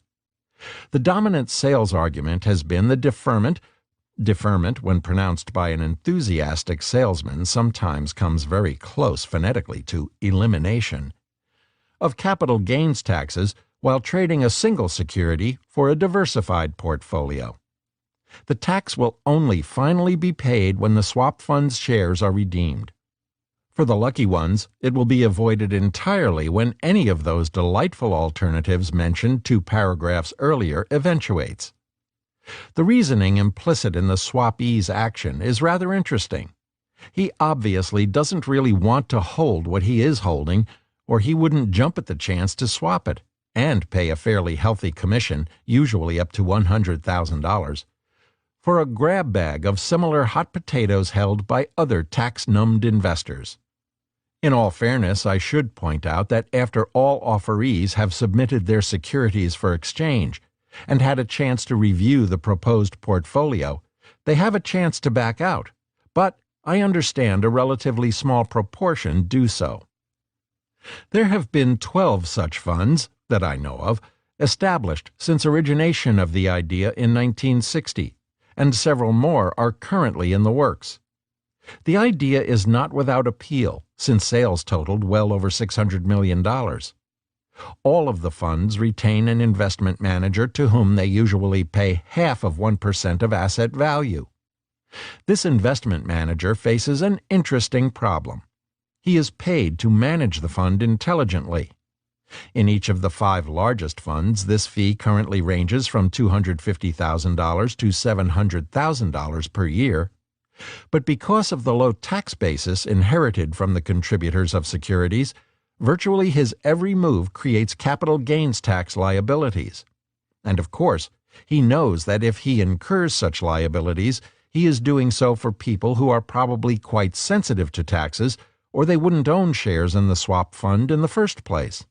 The dominant sales argument has been the deferment, when pronounced by an enthusiastic salesman, sometimes comes very close phonetically to elimination, of capital gains taxes while trading a single security for a diversified portfolio. The tax will only finally be paid when the swap fund's shares are redeemed. For the lucky ones, it will be avoided entirely when any of those delightful alternatives mentioned 2 paragraphs earlier eventuates. The reasoning implicit in the swapee's action is rather interesting. He obviously doesn't really want to hold what he is holding, or he wouldn't jump at the chance to swap it, and pay a fairly healthy commission, usually up to $100,000. For a grab bag of similar hot potatoes held by other tax-numbed investors. In all fairness, I should point out that after all offerees have submitted their securities for exchange and had a chance to review the proposed portfolio, they have a chance to back out, but I understand a relatively small proportion do so. There have been 12 such funds, that I know of, established since origination of the idea in 1960. And several more are currently in the works. The idea is not without appeal, since sales totaled well over $600 million. All of the funds retain an investment manager to whom they usually pay half of 1% of asset value. This investment manager faces an interesting problem. He is paid to manage the fund intelligently. In each of the 5 largest funds, this fee currently ranges from $250,000 to $700,000 per year. But because of the low tax basis inherited from the contributors of securities, virtually his every move creates capital gains tax liabilities. And of course, he knows that if he incurs such liabilities, he is doing so for people who are probably quite sensitive to taxes, or they wouldn't own shares in the swap fund in the first place.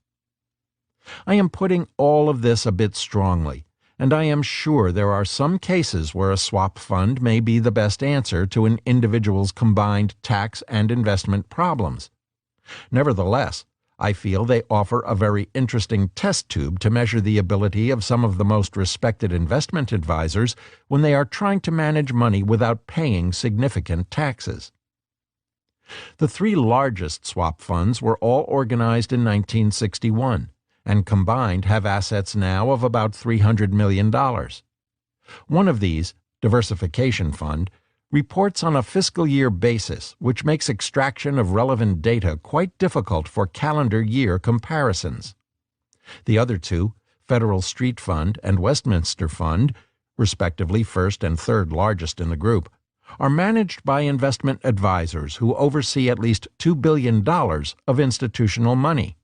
I am putting all of this a bit strongly, and I am sure there are some cases where a swap fund may be the best answer to an individual's combined tax and investment problems. Nevertheless, I feel they offer a very interesting test tube to measure the ability of some of the most respected investment advisors when they are trying to manage money without paying significant taxes. The three largest swap funds were all organized in 1961, and combined have assets now of about $300 million. One of these, Diversification Fund, reports on a fiscal year basis, which makes extraction of relevant data quite difficult for calendar year comparisons. The other two, Federal Street Fund and Westminster Fund, respectively first and third largest in the group, are managed by investment advisors who oversee at least $2 billion of institutional money.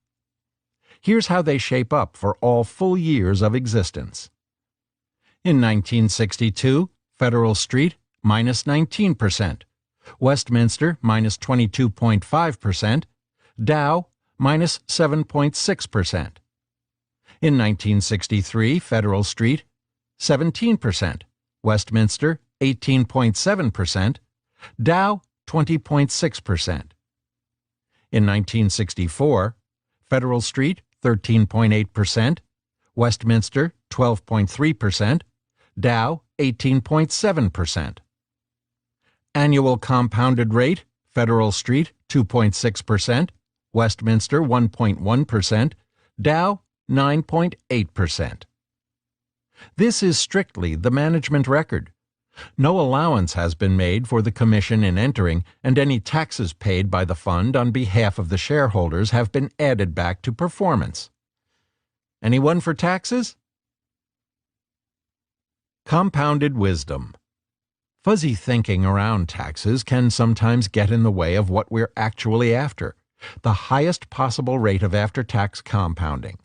Here's how they shape up for all full years of existence. In 1962, Federal Street minus 19%, Westminster minus 22.5%, Dow minus 7.6%. In 1963, Federal Street 17%, Westminster 18.7%, Dow 20.6%. In 1964, Federal Street 13.8%, Westminster 12.3%, Dow 18.7%. Annual compounded rate, Federal Street 2.6%, Westminster 1.1%, Dow 9.8%. This is strictly the management record. No allowance has been made for the commission in entering, and any taxes paid by the fund on behalf of the shareholders have been added back to performance. Anyone for taxes? Compounded wisdom. Fuzzy thinking around taxes can sometimes get in the way of what we're actually after, the highest possible rate of after-tax compounding.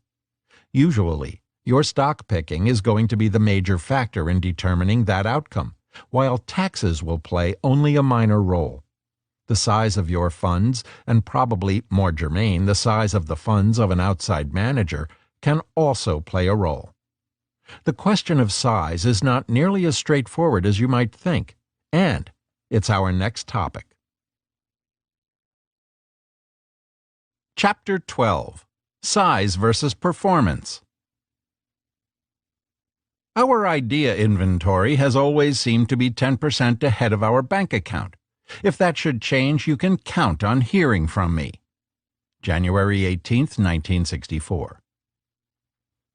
Usually, your stock picking is going to be the major factor in determining that outcome, while taxes will play only a minor role. The size of your funds, and probably more germane, the size of the funds of an outside manager, can also play a role. The question of size is not nearly as straightforward as you might think, and it's our next topic. Chapter 12. Size versus Performance. Our idea inventory has always seemed to be 10% ahead of our bank account. If that should change, you can count on hearing from me. January 18, 1964.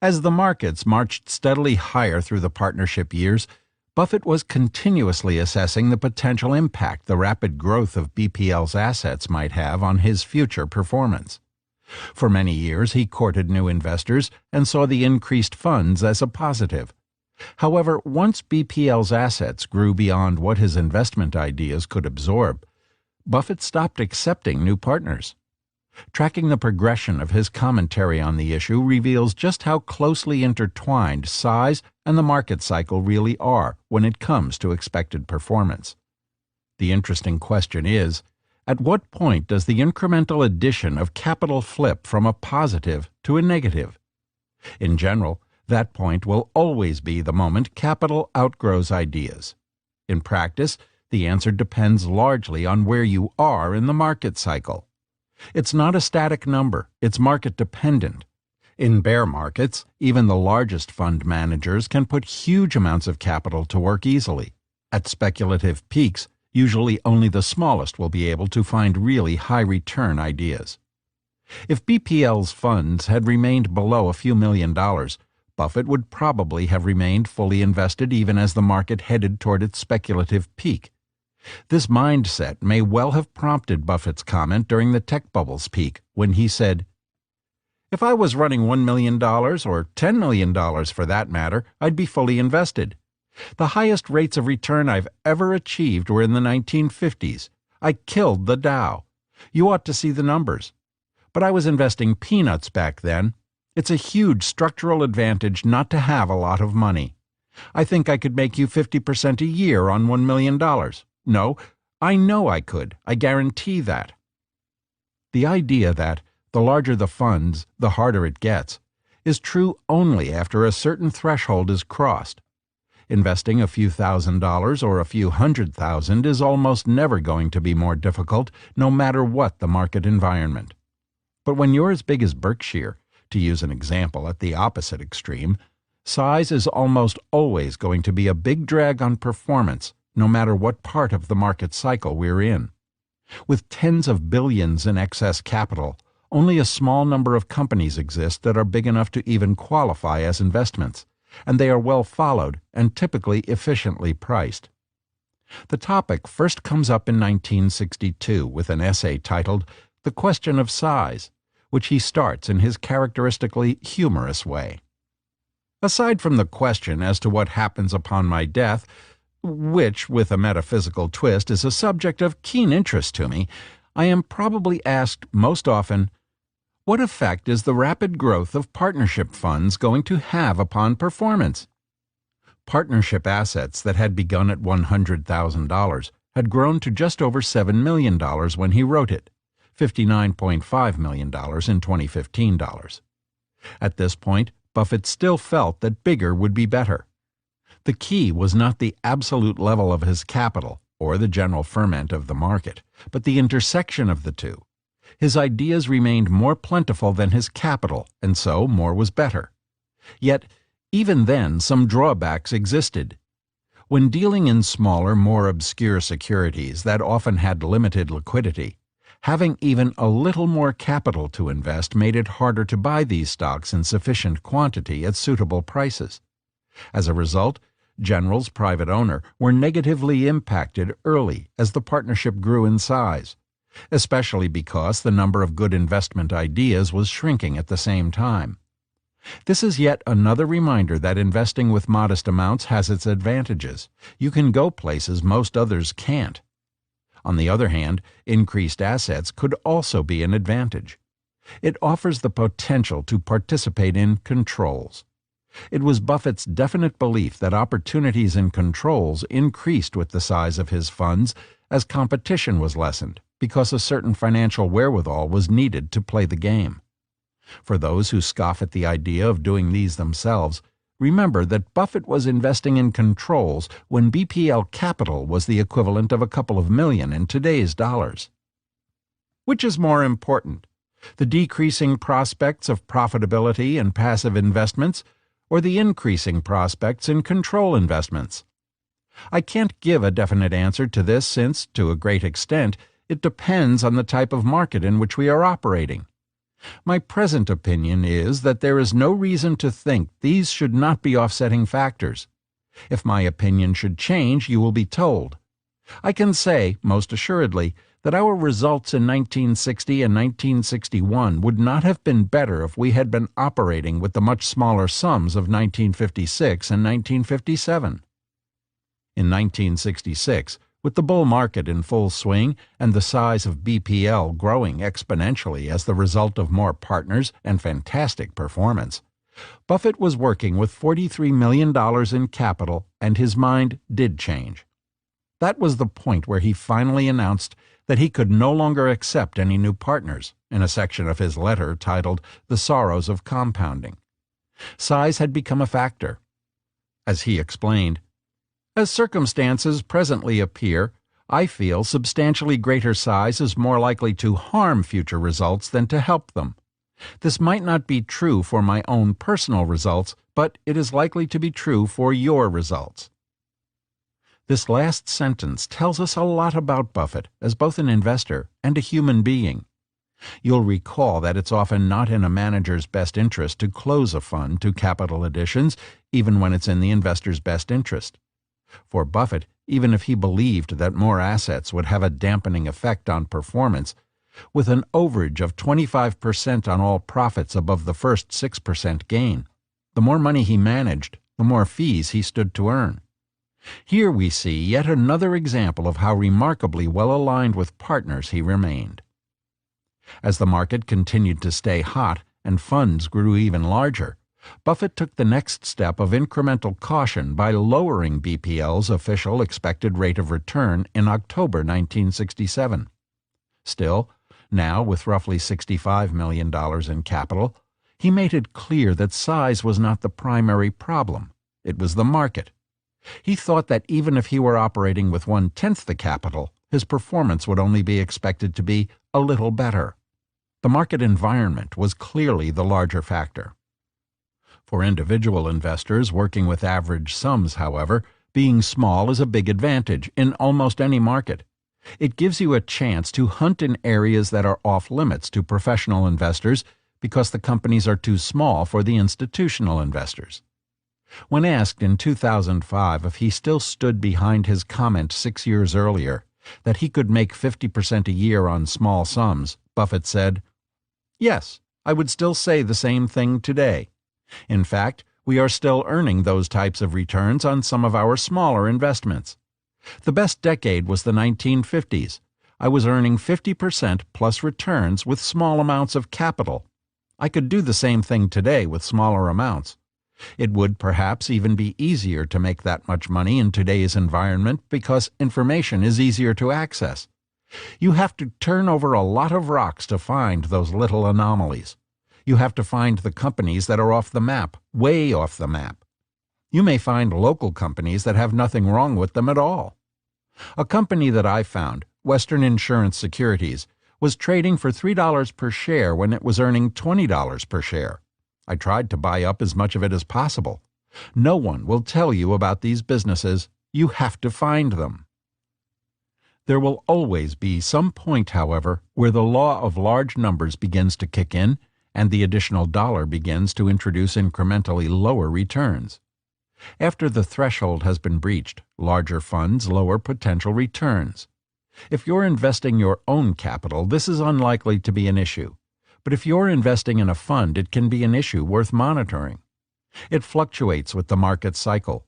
As the markets marched steadily higher through the partnership years, Buffett was continuously assessing the potential impact the rapid growth of BPL's assets might have on his future performance. For many years he courted new investors and saw the increased funds as a positive. However, once BPL's assets grew beyond what his investment ideas could absorb, Buffett stopped accepting new partners. Tracking the progression of his commentary on the issue reveals just how closely intertwined size and the market cycle really are when it comes to expected performance. The interesting question is, at what point does the incremental addition of capital flip from a positive to a negative? In general, that point will always be the moment capital outgrows ideas. In practice, the answer depends largely on where you are in the market cycle. It's not a static number, it's market dependent. In bear markets, even the largest fund managers can put huge amounts of capital to work easily. At speculative peaks, usually only the smallest will be able to find really high return ideas. If BPL's funds had remained below a few $1 million, Buffett would probably have remained fully invested even as the market headed toward its speculative peak. This mindset may well have prompted Buffett's comment during the tech bubble's peak when he said, "If I was running $1 million, or $10 million for that matter, I'd be fully invested. The highest rates of return I've ever achieved were in the 1950s. I killed the Dow. You ought to see the numbers. But I was investing peanuts back then. It's a huge structural advantage not to have a lot of money. I think I could make you 50% a year on $1 million. No, I know I could. I guarantee that. The idea that the larger the funds, the harder it gets, is true only after a certain threshold is crossed. Investing a few $1,000s or a few $100,000 is almost never going to be more difficult, no matter what the market environment. But when you're as big as Berkshire, to use an example at the opposite extreme, size is almost always going to be a big drag on performance, no matter what part of the market cycle we're in. With tens of billions in excess capital, only a small number of companies exist that are big enough to even qualify as investments, and they are well followed and typically efficiently priced. The topic first comes up in 1962 with an essay titled "The Question of Size," which he starts in his characteristically humorous way. Aside from the question as to what happens upon my death, which, with a metaphysical twist, is a subject of keen interest to me, I am probably asked most often, what effect is the rapid growth of partnership funds going to have upon performance? Partnership assets that had begun at $100,000 had grown to just over $7 million when he wrote it, $59.5 million in 2015 dollars. At this point, Buffett still felt that bigger would be better. The key was not the absolute level of his capital or the general ferment of the market, but the intersection of the two. His ideas remained more plentiful than his capital, and so more was better. Yet, even then, some drawbacks existed. When dealing in smaller, more obscure securities that often had limited liquidity, having even a little more capital to invest made it harder to buy these stocks in sufficient quantity at suitable prices. As a result, General's private owner were negatively impacted early as the partnership grew in size, especially because the number of good investment ideas was shrinking at the same time. This is yet another reminder that investing with modest amounts has its advantages. You can go places most others can't. On the other hand, increased assets could also be an advantage. It offers the potential to participate in controls. It was Buffett's definite belief that opportunities in controls increased with the size of his funds as competition was lessened, because a certain financial wherewithal was needed to play the game. For those who scoff at the idea of doing these themselves, remember that Buffett was investing in controls when BPL capital was the equivalent of a couple of million in today's dollars. Which is more important, the decreasing prospects of profitability in passive investments or the increasing prospects in control investments? I can't give a definite answer to this since, to a great extent, it depends on the type of market in which we are operating. My present opinion is that there is no reason to think these should not be offsetting factors. If my opinion should change, you will be told. I can say, most assuredly, that our results in 1960 and 1961 would not have been better if we had been operating with the much smaller sums of 1956 and 1957. In 1966, with the bull market in full swing and the size of BPL growing exponentially as the result of more partners and fantastic performance, Buffett was working with $43 million in capital, and his mind did change. That was the point where he finally announced that he could no longer accept any new partners, in a section of his letter titled "The Sorrows of Compounding." Size had become a factor. As he explained, "As circumstances presently appear, I feel substantially greater size is more likely to harm future results than to help them. This might not be true for my own personal results, but it is likely to be true for your results." This last sentence tells us a lot about Buffett as both an investor and a human being. You'll recall that it's often not in a manager's best interest to close a fund to capital additions, even when it's in the investor's best interest. For Buffett, even if he believed that more assets would have a dampening effect on performance, with an overage of 25% on all profits above the first 6% gain, the more money he managed, the more fees he stood to earn. Here we see yet another example of how remarkably well aligned with partners he remained. As the market continued to stay hot and funds grew even larger, Buffett took the next step of incremental caution by lowering BPL's official expected rate of return in October 1967. Still, now with roughly $65 million in capital, he made it clear that size was not the primary problem. It was the market. He thought that even if he were operating with 1/10 the capital, his performance would only be expected to be a little better. The market environment was clearly the larger factor. For individual investors working with average sums, however, being small is a big advantage in almost any market. It gives you a chance to hunt in areas that are off limits to professional investors because the companies are too small for the institutional investors. When asked in 2005 if he still stood behind his comment 6 years earlier that he could make 50% a year on small sums, Buffett said, "Yes, I would still say the same thing today. In fact, we are still earning those types of returns on some of our smaller investments. The best decade was the 1950s. I was earning 50% plus returns with small amounts of capital. I could do the same thing today with smaller amounts. It would perhaps even be easier to make that much money in today's environment because information is easier to access. You have to turn over a lot of rocks to find those little anomalies. You have to find the companies that are off the map, way off the map. You may find local companies that have nothing wrong with them at all. A company that I found, Western Insurance Securities, was trading for $3 per share when it was earning $20 per share. I tried to buy up as much of it as possible. No one will tell you about these businesses. You have to find them. There will always be some point, however, where the law of large numbers begins to kick in and the additional dollar begins to introduce incrementally lower returns. After the threshold has been breached, larger funds lower potential returns. If you're investing your own capital, this is unlikely to be an issue. But if you're investing in a fund, it can be an issue worth monitoring. It fluctuates with the market cycle.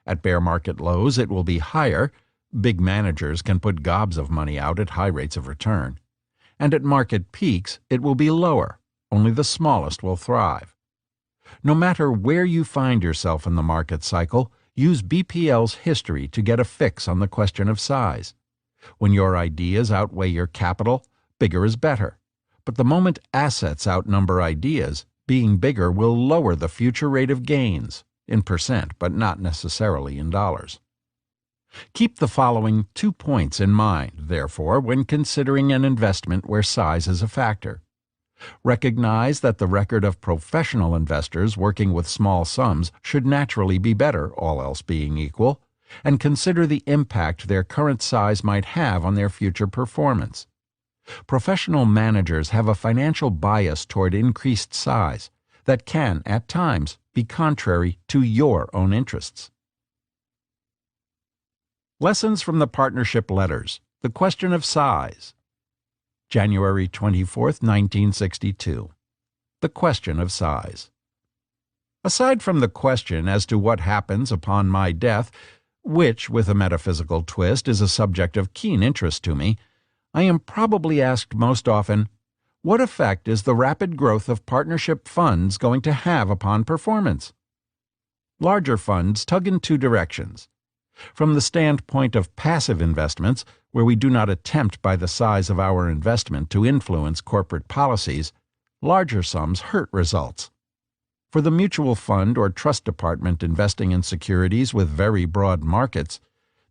At bear market lows, it will be higher. Big managers can put gobs of money out at high rates of return. And at market peaks, it will be lower. Only the smallest will thrive. No matter where you find yourself in the market cycle, use BPL's history to get a fix on the question of size. When your ideas outweigh your capital, bigger is better. But the moment assets outnumber ideas, being bigger will lower the future rate of gains, in percent but not necessarily in dollars. Keep the following 2 points in mind, therefore, when considering an investment where size is a factor. Recognize that the record of professional investors working with small sums should naturally be better, all else being equal, and consider the impact their current size might have on their future performance. Professional managers have a financial bias toward increased size that can, at times, be contrary to your own interests. Lessons from the Partnership Letters. The Question of Size. January 24, 1962. The Question of Size. Aside from the question as to what happens upon my death, which, with a metaphysical twist, is a subject of keen interest to me, I am probably asked most often, what effect is the rapid growth of partnership funds going to have upon performance? Larger funds tug in two directions. From the standpoint of passive investments, where we do not attempt by the size of our investment to influence corporate policies, larger sums hurt results. For the mutual fund or trust department investing in securities with very broad markets,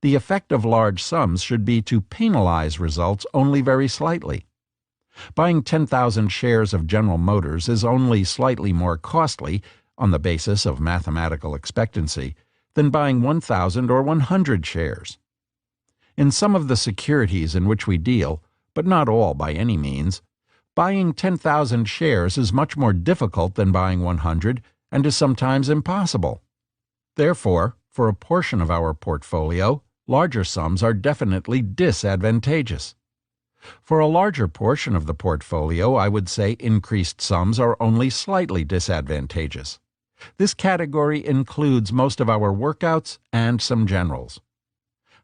the effect of large sums should be to penalize results only very slightly. Buying 10,000 shares of General Motors is only slightly more costly, on the basis of mathematical expectancy, than buying 1,000 or 100 shares. In some of the securities in which we deal, but not all by any means, buying 10,000 shares is much more difficult than buying 100 and is sometimes impossible. Therefore, for a portion of our portfolio, larger sums are definitely disadvantageous. For a larger portion of the portfolio, I would say increased sums are only slightly disadvantageous. This category includes most of our workouts and some generals.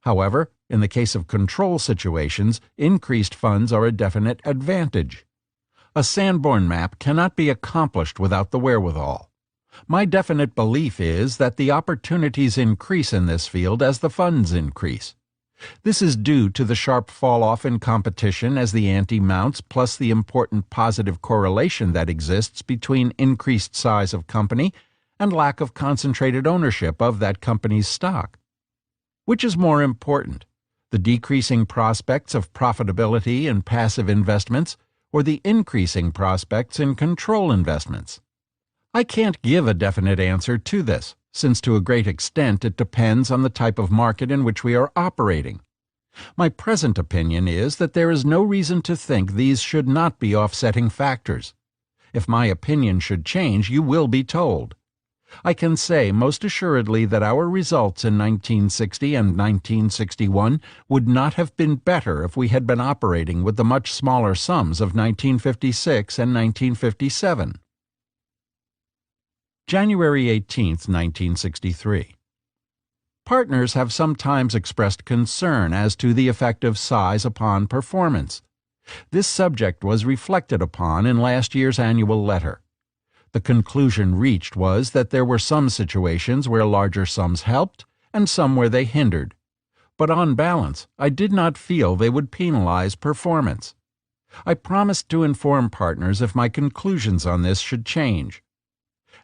However, in the case of control situations, increased funds are a definite advantage. A Sanborn map cannot be accomplished without the wherewithal. My definite belief is that the opportunities increase in this field as the funds increase. This is due to the sharp fall-off in competition as the ante mounts, plus the important positive correlation that exists between increased size of company and lack of concentrated ownership of that company's stock. Which is more important, the decreasing prospects of profitability in passive investments or the increasing prospects in control investments? I can't give a definite answer to this, since to a great extent it depends on the type of market in which we are operating. My present opinion is that there is no reason to think these should not be offsetting factors. If my opinion should change, you will be told. I can say most assuredly that our results in 1960 and 1961 would not have been better if we had been operating with the much smaller sums of 1956 and 1957. January 18, 1963. Partners have sometimes expressed concern as to the effect of size upon performance. This subject was reflected upon in last year's annual letter. The conclusion reached was that there were some situations where larger sums helped and some where they hindered. But on balance, I did not feel they would penalize performance. I promised to inform partners if my conclusions on this should change.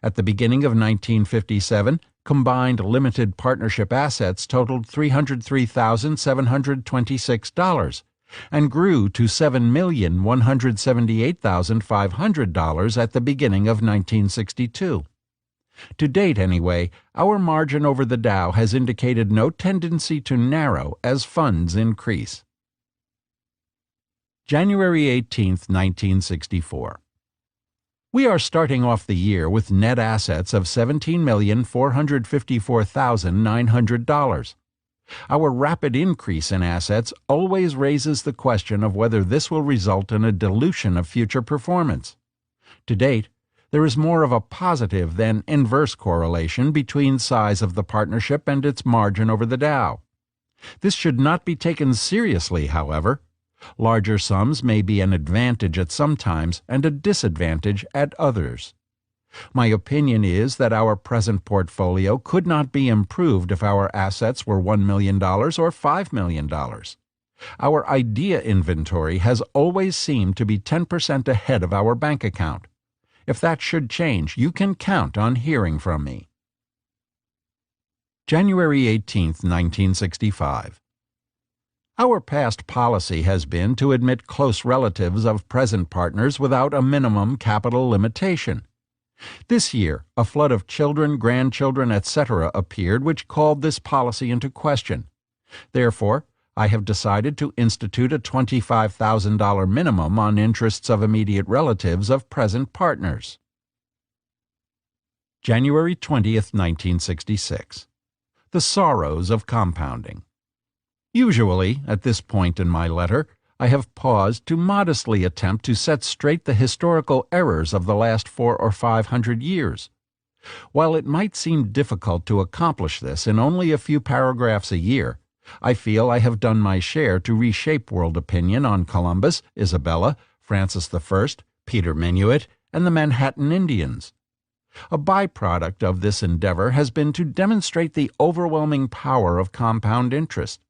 At the beginning of 1957, combined limited partnership assets totaled $303,726 and grew to $7,178,500 at the beginning of 1962. To date, anyway, our margin over the Dow has indicated no tendency to narrow as funds increase. January 18, 1964. We are starting off the year with net assets of $17,454,900. Our rapid increase in assets always raises the question of whether this will result in a dilution of future performance. To date, there is more of a positive than inverse correlation between size of the partnership and its margin over the Dow. This should not be taken seriously, however. Larger sums may be an advantage at some times and a disadvantage at others. My opinion is that our present portfolio could not be improved if our assets were $1 million or $5 million. Our idea inventory has always seemed to be 10% ahead of our bank account. If that should change, you can count on hearing from me. January 18, 1965. Our past policy has been to admit close relatives of present partners without a minimum capital limitation. This year, a flood of children, grandchildren, etc. appeared which called this policy into question. Therefore, I have decided to institute a $25,000 minimum on interests of immediate relatives of present partners. January 20, 1966. The sorrows of compounding. Usually, at this point in my letter, I have paused to modestly attempt to set straight the historical errors of the last 400 or 500 years. While it might seem difficult to accomplish this in only a few paragraphs a year, I feel I have done my share to reshape world opinion on Columbus, Isabella, Francis I, Peter Minuit, and the Manhattan Indians. A byproduct of this endeavor has been to demonstrate the overwhelming power of compound interest.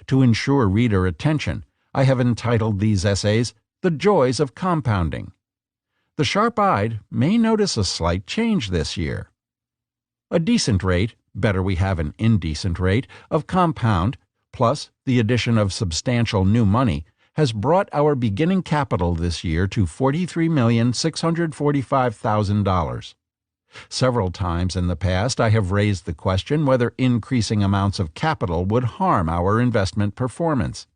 To ensure reader attention, I have entitled these essays, The Joys of Compounding. The sharp-eyed may notice a slight change this year. A decent rate, better we have an indecent rate, of compound, plus the addition of substantial new money, has brought our beginning capital this year to $43,645,000. Several times in the past I have raised the question whether increasing amounts of capital would harm our investment performance.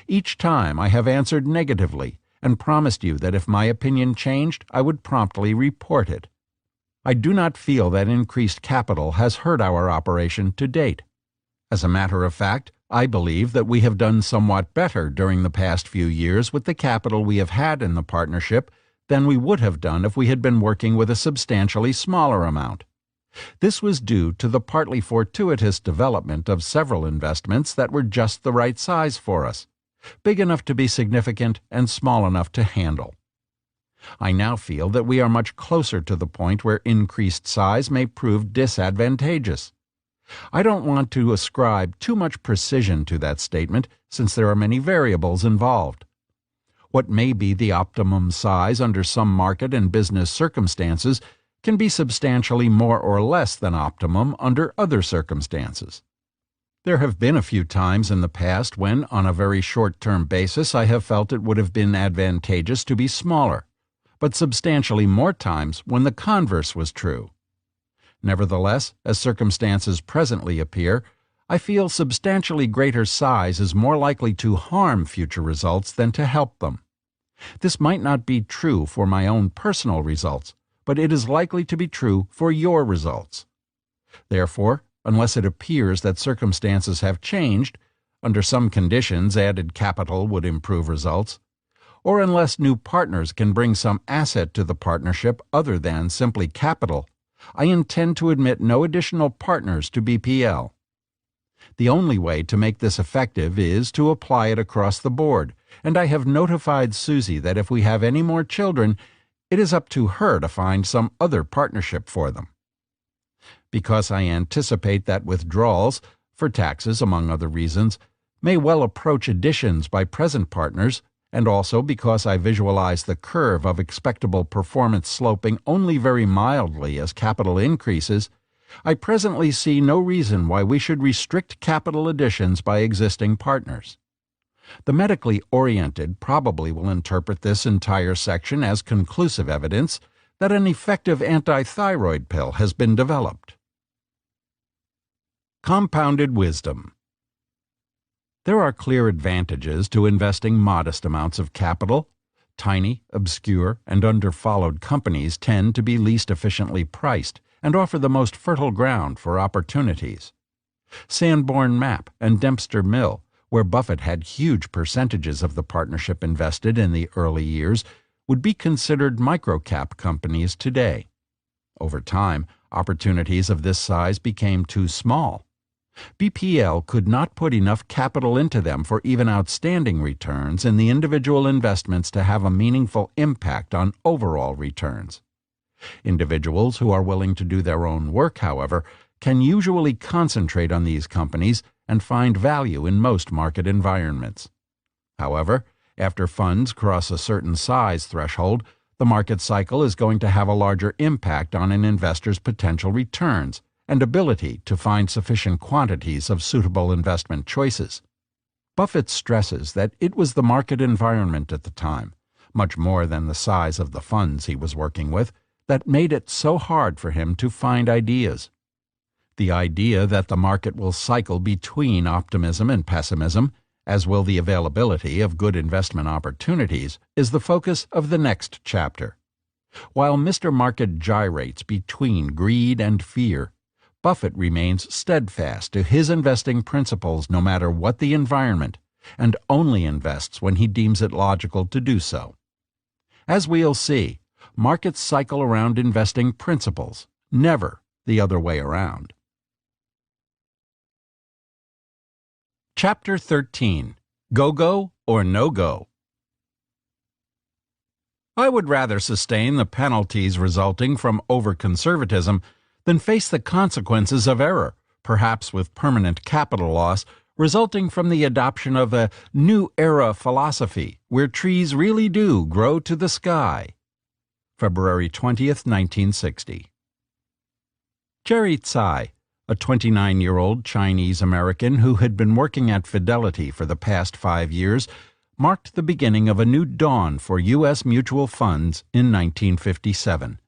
Each time I have answered negatively and promised you that if my opinion changed, I would promptly report it. I do not feel that increased capital has hurt our operation to date. As a matter of fact, I believe that we have done somewhat better during the past few years with the capital we have had in the partnership than we would have done if we had been working with a substantially smaller amount. This was due to the partly fortuitous development of several investments that were just the right size for us, big enough to be significant and small enough to handle. I now feel that we are much closer to the point where increased size may prove disadvantageous. I don't want to ascribe too much precision to that statement, since there are many variables involved. What may be the optimum size under some market and business circumstances can be substantially more or less than optimum under other circumstances. There have been a few times in the past when, on a very short-term basis, I have felt it would have been advantageous to be smaller, but substantially more times when the converse was true. Nevertheless, as circumstances presently appear, I feel substantially greater size is more likely to harm future results than to help them. This might not be true for my own personal results, but it is likely to be true for your results. Therefore, unless it appears that circumstances have changed, under some conditions added capital would improve results, or unless new partners can bring some asset to the partnership other than simply capital, I intend to admit no additional partners to BPL. The only way to make this effective is to apply it across the board, and I have notified Susie that if we have any more children, it is up to her to find some other partnership for them. Because I anticipate that withdrawals, for taxes among other reasons, may well approach additions by present partners, and also because I visualize the curve of expectable performance sloping only very mildly as capital increases, I presently see no reason why we should restrict capital additions by existing partners. The medically oriented probably will interpret this entire section as conclusive evidence that an effective anti-thyroid pill has been developed. Compounded wisdom. There are clear advantages to investing modest amounts of capital. Tiny, obscure, and underfollowed companies tend to be least efficiently priced and offer the most fertile ground for opportunities. Sanborn Map and Dempster Mill, where Buffett had huge percentages of the partnership invested in the early years, would be considered microcap companies today. Over time, opportunities of this size became too small. BPL could not put enough capital into them for even outstanding returns in the individual investments to have a meaningful impact on overall returns. Individuals who are willing to do their own work, however, can usually concentrate on these companies and find value in most market environments. However, after funds cross a certain size threshold, the market cycle is going to have a larger impact on an investor's potential returns and ability to find sufficient quantities of suitable investment choices. Buffett stresses that it was the market environment at the time, much more than the size of the funds he was working with, that made it so hard for him to find ideas. The idea that the market will cycle between optimism and pessimism, as will the availability of good investment opportunities, is the focus of the next chapter. While Mr. Market gyrates between greed and fear, Buffett remains steadfast to his investing principles no matter what the environment, and only invests when he deems it logical to do so. As we'll see, markets cycle around investing principles, never the other way around. Chapter 13. Go-Go or No-Go? I would rather sustain the penalties resulting from over-conservatism than face the consequences of error, perhaps with permanent capital loss, resulting from the adoption of a new era philosophy where trees really do grow to the sky. February 20th, 1960. Jerry Tsai, a 29-year-old Chinese-American who had been working at Fidelity for the past 5 years, marked the beginning of a new dawn for U.S. mutual funds in 1957.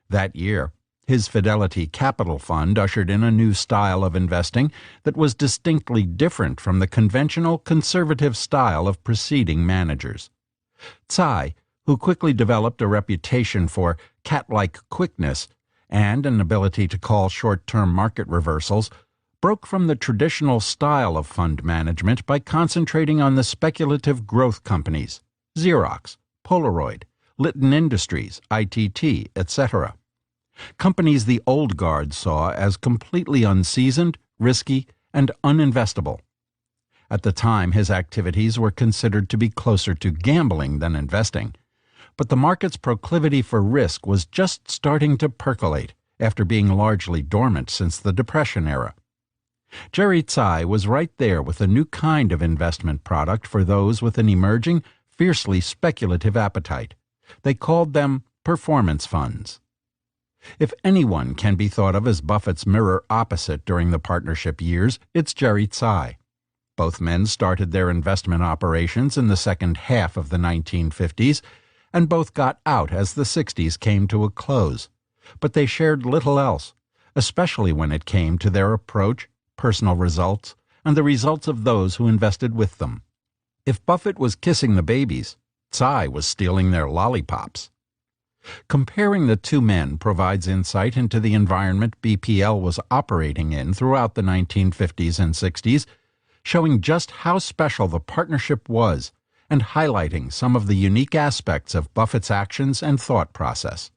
That year, his Fidelity Capital Fund ushered in a new style of investing that was distinctly different from the conventional conservative style of preceding managers. Tsai, who quickly developed a reputation for cat-like quickness and an ability to call short-term market reversals, broke from the traditional style of fund management by concentrating on the speculative growth companies, Xerox, Polaroid, Litton Industries, ITT, etc. Companies the old guard saw as completely unseasoned, risky, and uninvestable. At the time, his activities were considered to be closer to gambling than investing, But the market's proclivity for risk was just starting to percolate after being largely dormant since the Depression era. Jerry Tsai was right there with a new kind of investment product for those with an emerging, fiercely speculative appetite. They called them performance funds. If anyone can be thought of as Buffett's mirror opposite during the partnership years, it's Jerry Tsai. Both men started their investment operations in the second half of the 1950s, and both got out as the 60s came to a close. But they shared little else, especially when it came to their approach, personal results, and the results of those who invested with them. If Buffett was kissing the babies, Tsai was stealing their lollipops. Comparing the two men provides insight into the environment BPL was operating in throughout the 1950s and 60s, showing just how special the partnership was and highlighting some of the unique aspects of Buffett's actions and thought process.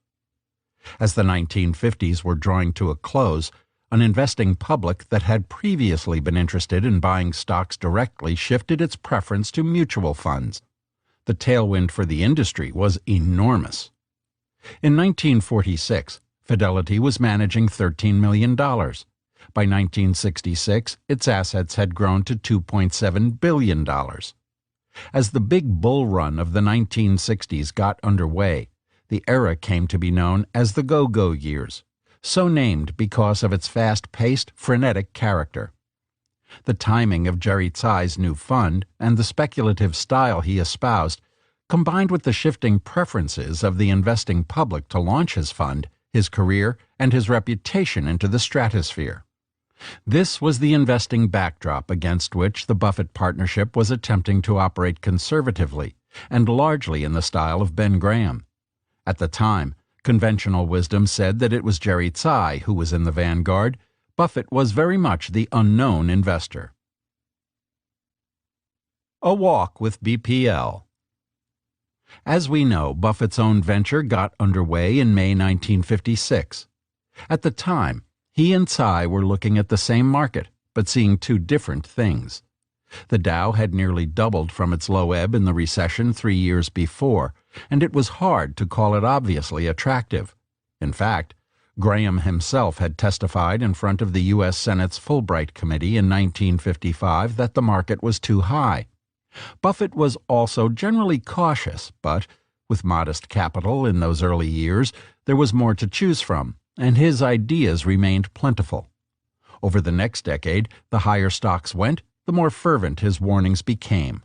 As the 1950s were drawing to a close, an investing public that had previously been interested in buying stocks directly shifted its preference to mutual funds. The tailwind for the industry was enormous. In 1946, Fidelity was managing $13 million. By 1966, its assets had grown to $2.7 billion. As the big bull run of the 1960s got underway, the era came to be known as the go-go years, so named because of its fast-paced, frenetic character. The timing of Jerry Tsai's new fund and the speculative style he espoused, combined with the shifting preferences of the investing public to launch his fund, his career, and his reputation into the stratosphere. This was the investing backdrop against which the Buffett partnership was attempting to operate conservatively and largely in the style of Ben Graham. At the time, conventional wisdom said that it was Jerry Tsai who was in the vanguard. Buffett was very much the unknown investor. A walk with BPL. As we know, Buffett's own venture got underway in May 1956. At the time, he and Tsai were looking at the same market, but seeing two different things. The Dow had nearly doubled from its low ebb in the recession 3 years before, and it was hard to call it obviously attractive. In fact, Graham himself had testified in front of the U.S. Senate's Fulbright Committee in 1955 that the market was too high. Buffett was also generally cautious, but, with modest capital in those early years, there was more to choose from, and his ideas remained plentiful. Over the next decade, the higher stocks went, the more fervent his warnings became.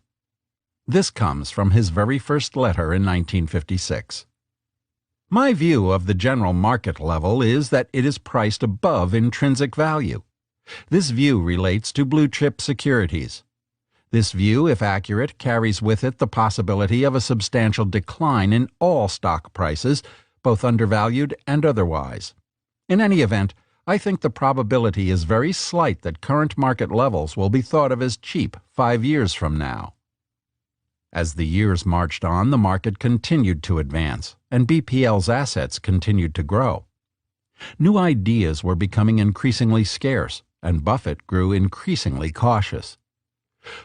This comes from his very first letter in 1956. My view of the general market level is that it is priced above intrinsic value. This view relates to blue-chip securities. This view, if accurate, carries with it the possibility of a substantial decline in all stock prices, both undervalued and otherwise. In any event, I think the probability is very slight that current market levels will be thought of as cheap 5 years from now. As the years marched on, the market continued to advance, and BPL's assets continued to grow. New ideas were becoming increasingly scarce, and Buffett grew increasingly cautious.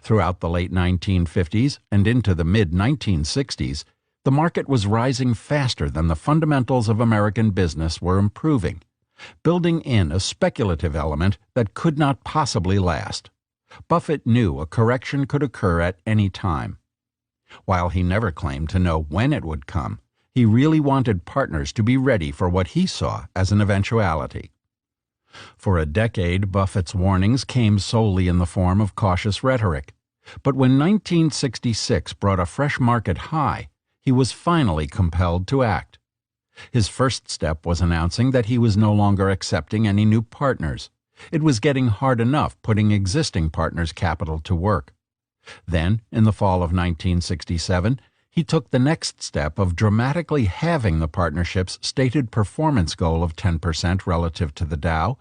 Throughout the late 1950s and into the mid-1960s, the market was rising faster than the fundamentals of American business were improving, building in a speculative element that could not possibly last. Buffett knew a correction could occur at any time. While he never claimed to know when it would come, he really wanted partners to be ready for what he saw as an eventuality. For a decade, Buffett's warnings came solely in the form of cautious rhetoric, but when 1966 brought a fresh market high, he was finally compelled to act. His first step was announcing that he was no longer accepting any new partners. It was getting hard enough putting existing partners' capital to work. Then, in the fall of 1967, he took the next step of dramatically halving the partnership's stated performance goal of 10% relative to the Dow,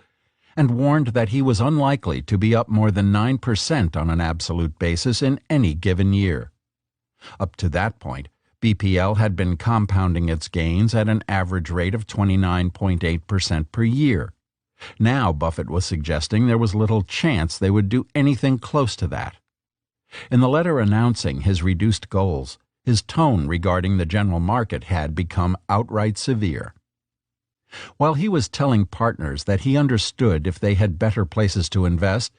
and warned that he was unlikely to be up more than 9% on an absolute basis in any given year. Up to that point, BPL had been compounding its gains at an average rate of 29.8% per year. Now Buffett was suggesting there was little chance they would do anything close to that. In the letter announcing his reduced goals, his tone regarding the general market had become outright severe. While he was telling partners that he understood if they had better places to invest,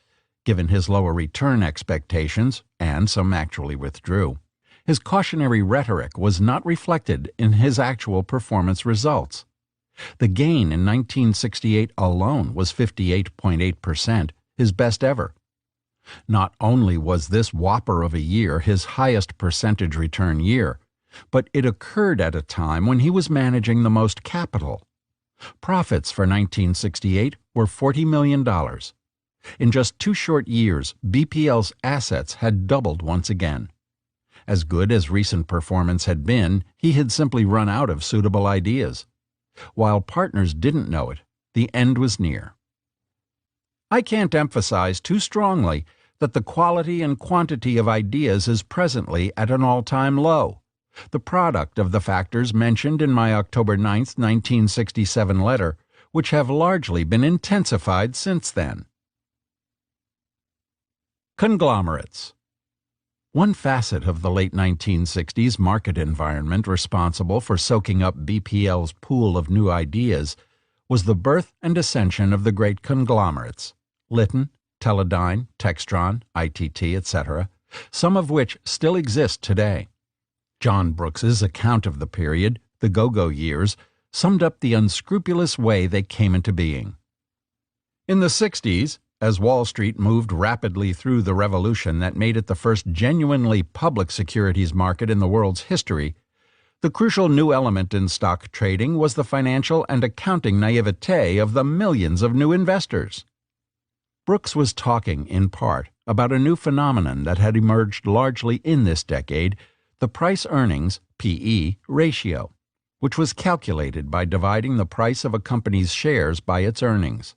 given his lower return expectations, and some actually withdrew, his cautionary rhetoric was not reflected in his actual performance results. The gain in 1968 alone was 58.8%, his best ever. Not only was this whopper of a year his highest percentage return year, but it occurred at a time when he was managing the most capital. Profits for 1968 were $40 million. In just 2 short years, BPL's assets had doubled once again. As good as recent performance had been, he had simply run out of suitable ideas. While partners didn't know it, the end was near. I can't emphasize too strongly that the quality and quantity of ideas is presently at an all-time low, the product of the factors mentioned in my October 9, 1967 letter, which have largely been intensified since then. Conglomerates. One facet of the late 1960s market environment responsible for soaking up BPL's pool of new ideas was the birth and ascension of the great conglomerates, Litton, Teledyne, Textron, ITT, etc., some of which still exist today. John Brooks's account of the period, the go-go years, summed up the unscrupulous way they came into being. In the 60s, as Wall Street moved rapidly through the revolution that made it the first genuinely public securities market in the world's history, the crucial new element in stock trading was the financial and accounting naivete of the millions of new investors. Brooks was talking, in part, about a new phenomenon that had emerged largely in this decade, the price-earnings (PE) ratio, which was calculated by dividing the price of a company's shares by its earnings.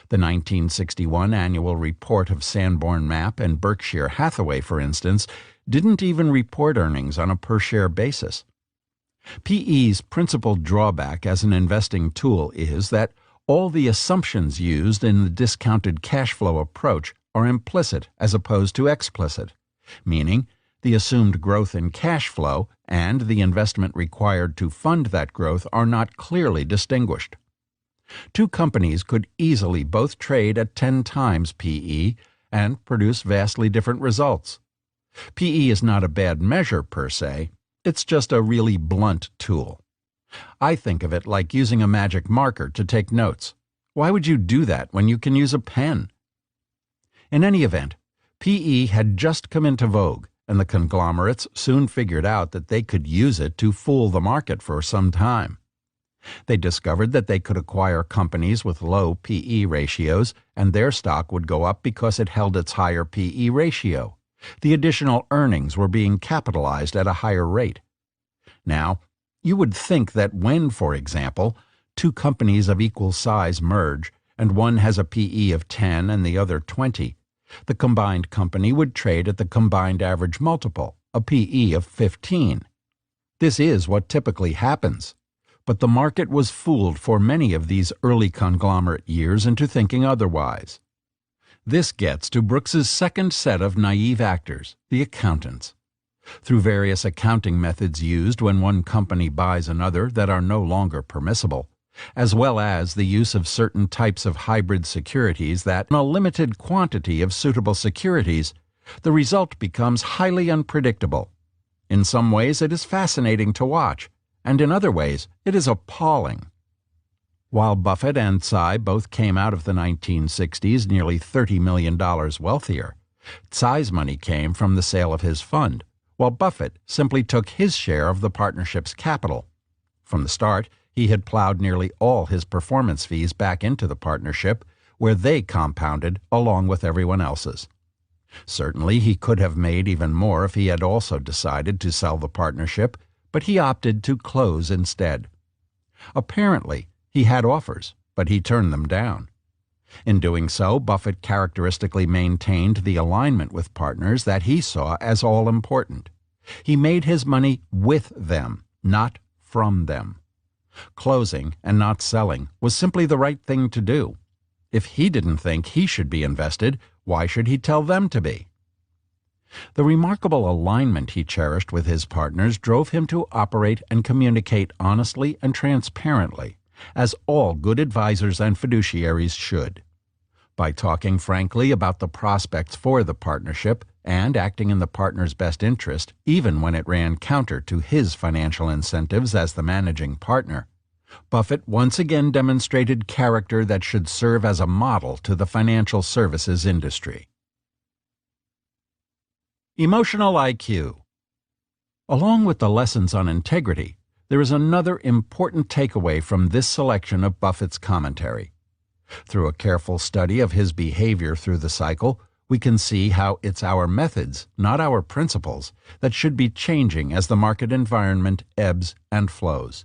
The 1961 annual report of Sanborn Mapp and Berkshire Hathaway, for instance, didn't even report earnings on a per-share basis. PE's principal drawback as an investing tool is that all the assumptions used in the discounted cash flow approach are implicit as opposed to explicit, meaning the assumed growth in cash flow and the investment required to fund that growth are not clearly distinguished. Two companies could easily both trade at 10 times PE and produce vastly different results. PE is not a bad measure per se, it's just a really blunt tool. I think of it like using a magic marker to take notes. Why would you do that when you can use a pen? In any event, PE had just come into vogue, and the conglomerates soon figured out that they could use it to fool the market for some time. They discovered that they could acquire companies with low PE ratios, and their stock would go up because it held its higher PE ratio. The additional earnings were being capitalized at a higher rate. Now, you would think that when, for example, two companies of equal size merge, and one has a PE of 10 and the other 20, the combined company would trade at the combined average multiple, a PE of 15. This is what typically happens. But the market was fooled for many of these early conglomerate years into thinking otherwise. This gets to Brooks's second set of naive actors, the accountants. Through various accounting methods used when one company buys another that are no longer permissible, as well as the use of certain types of hybrid securities that in a limited quantity of suitable securities, the result becomes highly unpredictable. In some ways it is fascinating to watch, and in other ways it is appalling. While Buffett and Tsai both came out of the 1960s nearly $30 million wealthier, Tsai's money came from the sale of his fund, while Buffett simply took his share of the partnership's capital. From the start, he had plowed nearly all his performance fees back into the partnership, where they compounded along with everyone else's. Certainly he could have made even more if he had also decided to sell the partnership, but he opted to close instead. Apparently, he had offers, but he turned them down. In doing so, Buffett characteristically maintained the alignment with partners that he saw as all-important. He made his money with them, not from them. Closing and not selling was simply the right thing to do. If he didn't think he should be invested, why should he tell them to be? The remarkable alignment he cherished with his partners drove him to operate and communicate honestly and transparently, as all good advisors and fiduciaries should. By talking frankly about the prospects for the partnership and acting in the partner's best interest, even when it ran counter to his financial incentives as the managing partner, Buffett once again demonstrated character that should serve as a model to the financial services industry. Emotional IQ. Along with the lessons on integrity, there is another important takeaway from this selection of Buffett's commentary. Through a careful study of his behavior through the cycle, we can see how it's our methods, not our principles, that should be changing as the market environment ebbs and flows.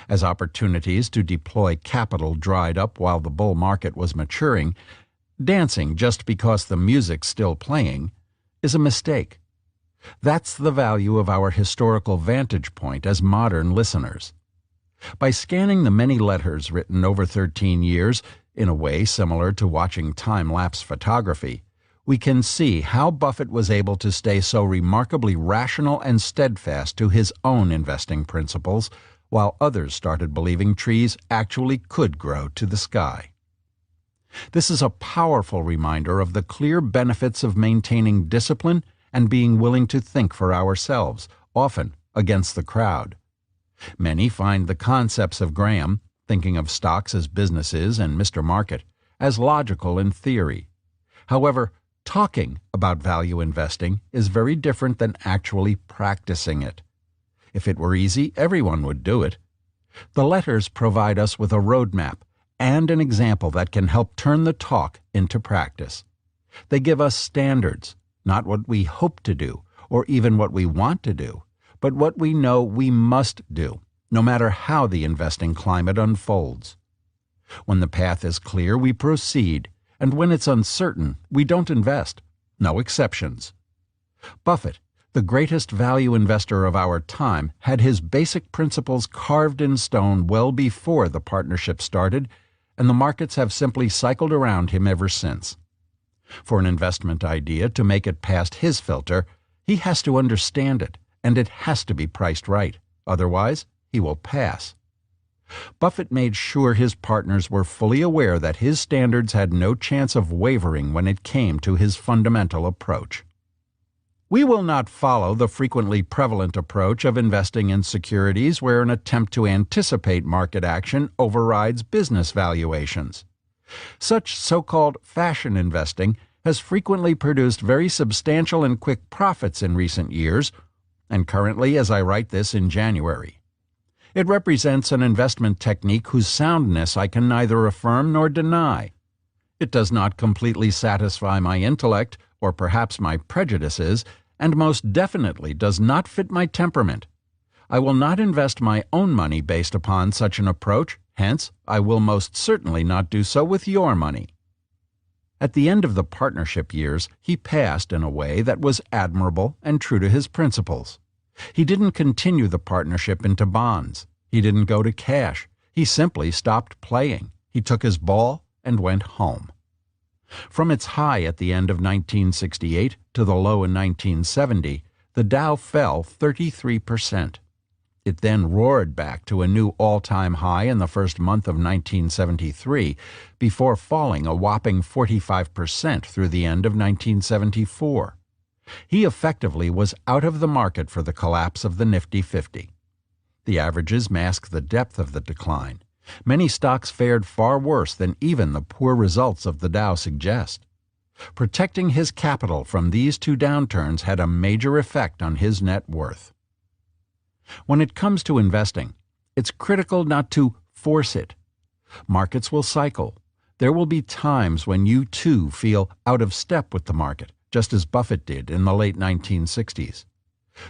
As opportunities to deploy capital dried up while the bull market was maturing, dancing just because the music's still playing is a mistake. That's the value of our historical vantage point as modern listeners. By scanning the many letters written over 13 years, in a way similar to watching time-lapse photography, we can see how Buffett was able to stay so remarkably rational and steadfast to his own investing principles, while others started believing trees actually could grow to the sky. This is a powerful reminder of the clear benefits of maintaining discipline and being willing to think for ourselves, often against the crowd. Many find the concepts of Graham, thinking of stocks as businesses and Mr. Market, as logical in theory. However, talking about value investing is very different than actually practicing it. If it were easy, everyone would do it. The letters provide us with a roadmap and an example that can help turn the talk into practice. They give us standards, not what we hope to do or even what we want to do, but what we know we must do, no matter how the investing climate unfolds. When the path is clear, we proceed, and when it's uncertain, we don't invest. No exceptions. Buffett, the greatest value investor of our time, had his basic principles carved in stone well before the partnership started, and the markets have simply cycled around him ever since. For an investment idea to make it past his filter, he has to understand it, and it has to be priced right. Otherwise, he will pass. Buffett made sure his partners were fully aware that his standards had no chance of wavering when it came to his fundamental approach. We will not follow the frequently prevalent approach of investing in securities where an attempt to anticipate market action overrides business valuations. Such so-called fashion investing has frequently produced very substantial and quick profits in recent years, and currently, as I write this, in January. It represents an investment technique whose soundness I can neither affirm nor deny. It does not completely satisfy my intellect, or perhaps my prejudices, and most definitely does not fit my temperament. I will not invest my own money based upon such an approach, hence I will most certainly not do so with your money. At the end of the partnership years, he passed in a way that was admirable and true to his principles. He didn't continue the partnership into bonds. He didn't go to cash. He simply stopped playing. He took his ball and went home. From its high at the end of 1968 to the low in 1970, the Dow fell 33%. It then roared back to a new all-time high in the first month of 1973, before falling a whopping 45% through the end of 1974. He effectively was out of the market for the collapse of the Nifty 50. The averages mask the depth of the decline. Many stocks fared far worse than even the poor results of the Dow suggest. Protecting his capital from these two downturns had a major effect on his net worth. When it comes to investing, it's critical not to force it. Markets will cycle. There will be times when you too feel out of step with the market, just as Buffett did in the late 1960s.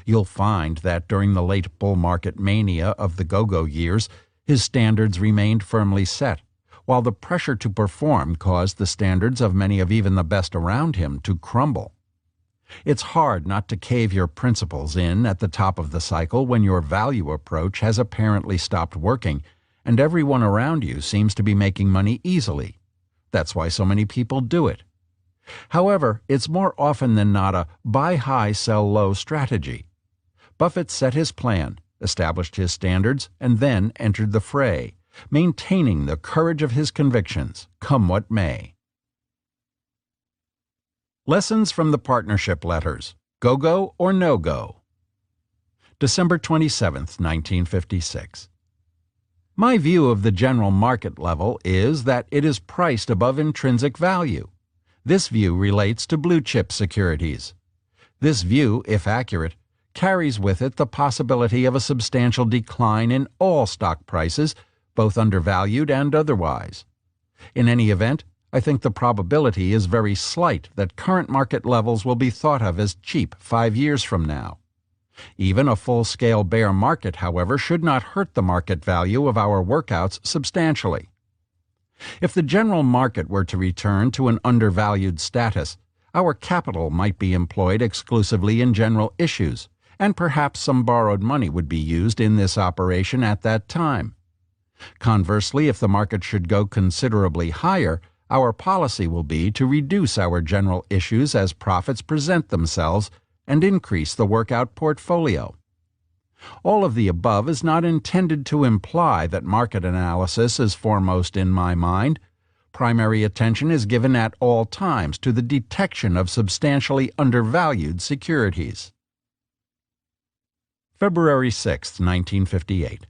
You'll find that during the late bull market mania of the go-go years, his standards remained firmly set, while the pressure to perform caused the standards of many of even the best around him to crumble. It's hard not to cave your principles in at the top of the cycle when your value approach has apparently stopped working and everyone around you seems to be making money easily. That's why so many people do it. However, it's more often than not a buy high, sell low strategy. Buffett set his plan, established his standards, and then entered the fray, maintaining the courage of his convictions, come what may. Lessons from the Partnership Letters. Go-Go or No-Go? December 27, 1956. My view of the general market level is that it is priced above intrinsic value. This view relates to blue-chip securities. This view, if accurate, carries with it the possibility of a substantial decline in all stock prices, both undervalued and otherwise. In any event, I think the probability is very slight that current market levels will be thought of as cheap 5 years from now. Even a full-scale bear market, however, should not hurt the market value of our workouts substantially. If the general market were to return to an undervalued status, our capital might be employed exclusively in general issues, and perhaps some borrowed money would be used in this operation at that time. Conversely, if the market should go considerably higher, our policy will be to reduce our general issues as profits present themselves and increase the workout portfolio. All of the above is not intended to imply that market analysis is foremost in my mind. Primary attention is given at all times to the detection of substantially undervalued securities. February 6, 1958.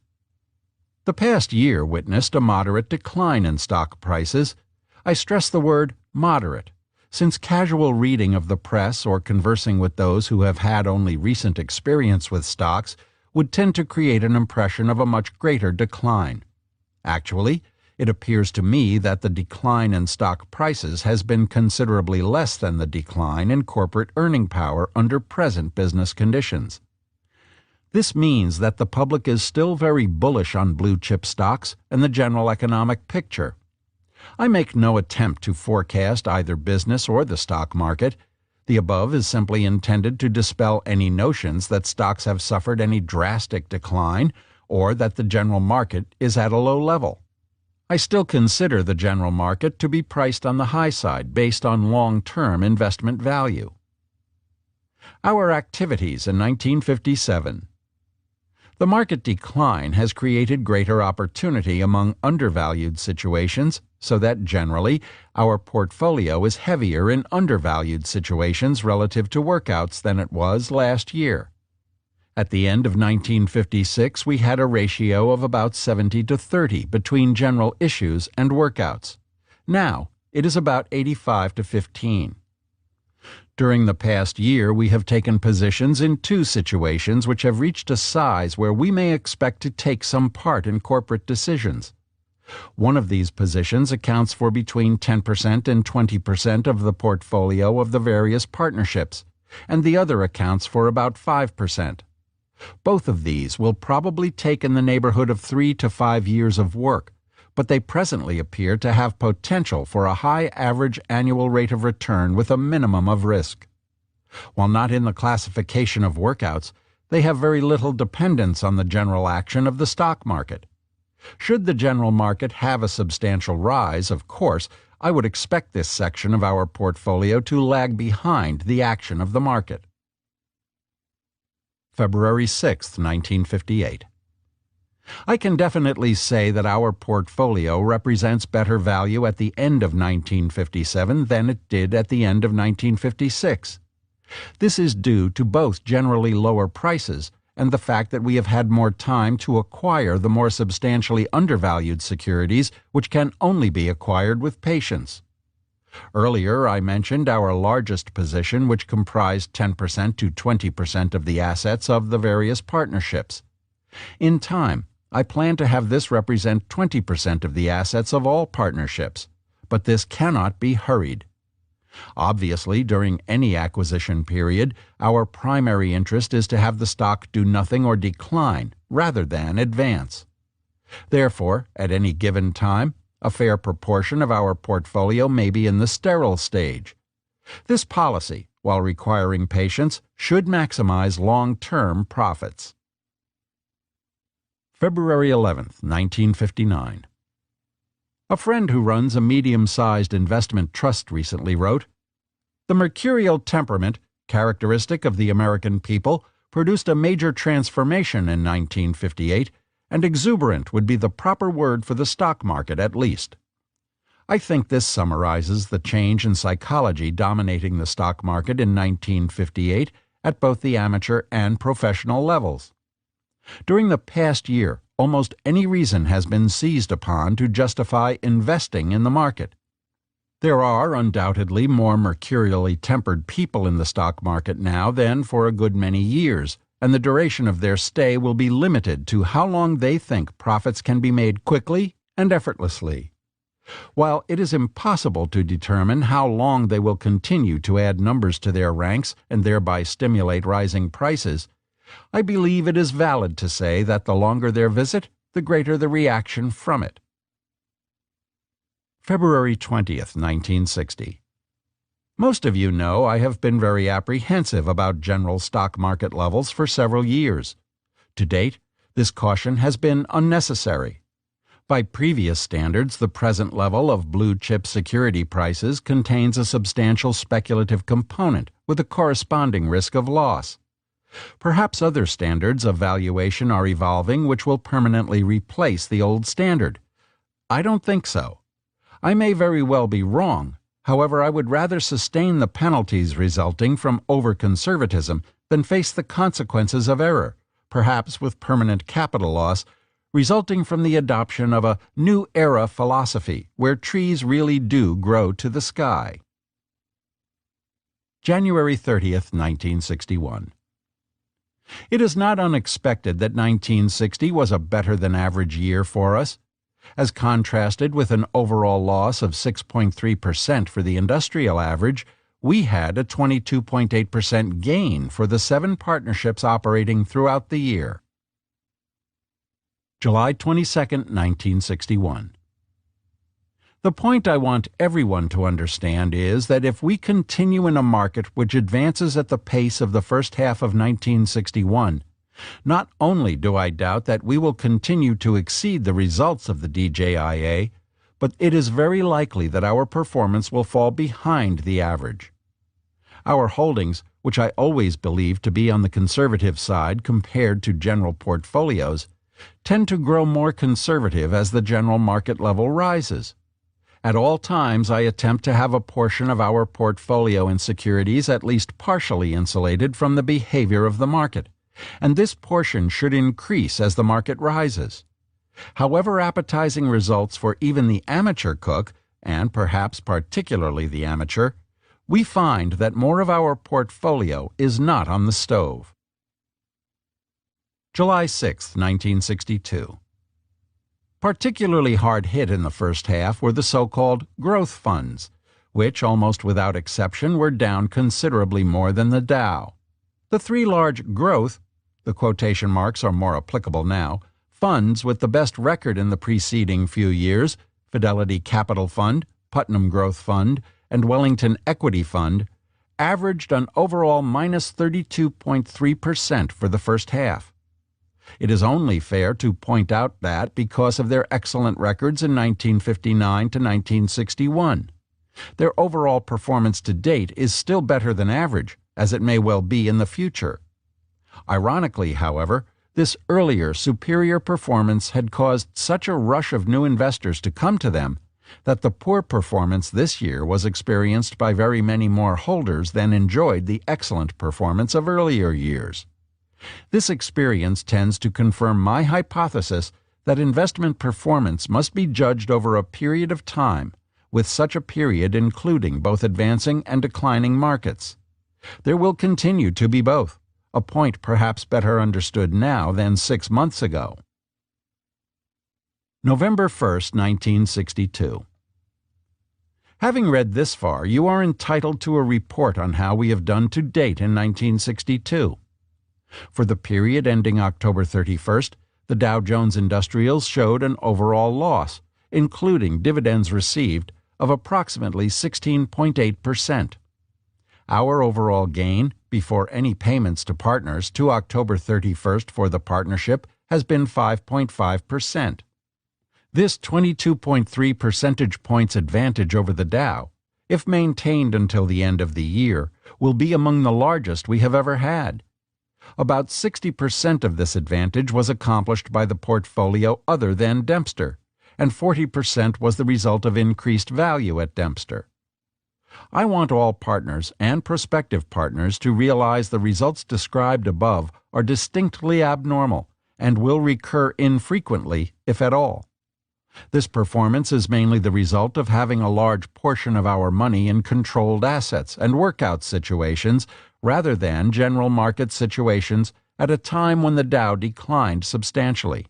The past year witnessed a moderate decline in stock prices. I stress the word moderate, since casual reading of the press or conversing with those who have had only recent experience with stocks would tend to create an impression of a much greater decline. Actually, it appears to me that the decline in stock prices has been considerably less than the decline in corporate earning power under present business conditions. This means that the public is still very bullish on blue-chip stocks and the general economic picture. I make no attempt to forecast either business or the stock market. The above is simply intended to dispel any notions that stocks have suffered any drastic decline or that the general market is at a low level. I still consider the general market to be priced on the high side based on long-term investment value. Our activities in 1957. The market decline has created greater opportunity among undervalued situations, so that generally our portfolio is heavier in undervalued situations relative to workouts than it was last year. At the end of 1956, we had a ratio of about 70-30 between general issues and workouts. Now, it is about 85-15. During the past year, we have taken positions in 2 situations which have reached a size where we may expect to take some part in corporate decisions. One of these positions accounts for between 10% and 20% of the portfolio of the various partnerships, and the other accounts for about 5%. Both of these will probably take in the neighborhood of 3 to 5 years of work, but they presently appear to have potential for a high average annual rate of return with a minimum of risk. While not in the classification of workouts, they have very little dependence on the general action of the stock market. Should the general market have a substantial rise, of course, I would expect this section of our portfolio to lag behind the action of the market. February 6, 1958. I can definitely say that our portfolio represents better value at the end of 1957 than it did at the end of 1956. This is due to both generally lower prices and the fact that we have had more time to acquire the more substantially undervalued securities which can only be acquired with patience. Earlier I mentioned our largest position, which comprised 10% to 20% of the assets of the various partnerships. In time, I plan to have this represent 20% of the assets of all partnerships, but this cannot be hurried. Obviously, during any acquisition period, our primary interest is to have the stock do nothing or decline rather than advance. Therefore, at any given time, a fair proportion of our portfolio may be in the sterile stage. This policy, while requiring patience, should maximize long-term profits. February 11, 1959. A friend who runs a medium-sized investment trust recently wrote, The mercurial temperament, characteristic of the American people, produced a major transformation in 1958, and exuberant would be the proper word for the stock market at least. I think this summarizes the change in psychology dominating the stock market in 1958 at both the amateur and professional levels. During the past year, almost any reason has been seized upon to justify investing in the market. There are undoubtedly more mercurially tempered people in the stock market now than for a good many years, and the duration of their stay will be limited to how long they think profits can be made quickly and effortlessly. While it is impossible to determine how long they will continue to add numbers to their ranks and thereby stimulate rising prices, I believe it is valid to say that the longer their visit, the greater the reaction from it. February 20th, 1960. Most of you know I have been very apprehensive about general stock market levels for several years. To date, this caution has been unnecessary. By previous standards, the present level of blue-chip security prices contains a substantial speculative component with a corresponding risk of loss. Perhaps other standards of valuation are evolving which will permanently replace the old standard. I don't think so. I may very well be wrong. However, I would rather sustain the penalties resulting from over-conservatism than face the consequences of error, perhaps with permanent capital loss, resulting from the adoption of a new era philosophy where trees really do grow to the sky. January 30th, 1961. It is not unexpected that 1960 was a better-than-average year for us. As contrasted with an overall loss of 6.3% for the industrial average, we had a 22.8% gain for the 7 partnerships operating throughout the year. July 22, 1961. The point I want everyone to understand is that if we continue in a market which advances at the pace of the first half of 1961, not only do I doubt that we will continue to exceed the results of the DJIA, but it is very likely that our performance will fall behind the average. Our holdings, which I always believed to be on the conservative side compared to general portfolios, tend to grow more conservative as the general market level rises. At all times, I attempt to have a portion of our portfolio in securities at least partially insulated from the behavior of the market, and this portion should increase as the market rises. However appetizing results for even the amateur cook, and perhaps particularly the amateur, we find that more of our portfolio is not on the stove. July 6, 1962. Particularly hard hit in the first half were the so-called growth funds, which, almost without exception, were down considerably more than the Dow. The 3 large growth, the quotation marks are more applicable now, funds with the best record in the preceding few years, Fidelity Capital Fund, Putnam Growth Fund, and Wellington Equity Fund, averaged an overall minus 32.3% for the first half. It is only fair to point out that because of their excellent records in 1959 to 1961, their overall performance to date is still better than average, as it may well be in the future. Ironically, however, this earlier superior performance had caused such a rush of new investors to come to them that the poor performance this year was experienced by very many more holders than enjoyed the excellent performance of earlier years. This experience tends to confirm my hypothesis that investment performance must be judged over a period of time, with such a period including both advancing and declining markets. There will continue to be both, a point perhaps better understood now than 6 months ago. November 1st, 1962. Having read this far, you are entitled to a report on how we have done to date in 1962. For the period ending October 31st, the Dow Jones Industrials showed an overall loss, including dividends received, of approximately 16.8%. Our overall gain, before any payments to partners, to October 31st for the partnership has been 5.5%. This 22.3 percentage points advantage over the Dow if maintained until the end of the year, will be among the largest we have ever had. About 60% of this advantage was accomplished by the portfolio other than Dempster, and 40% was the result of increased value at Dempster. I want all partners and prospective partners to realize the results described above are distinctly abnormal and will recur infrequently, if at all. This performance is mainly the result of having a large portion of our money in controlled assets and workout situations rather than general market situations at a time when the Dow declined substantially.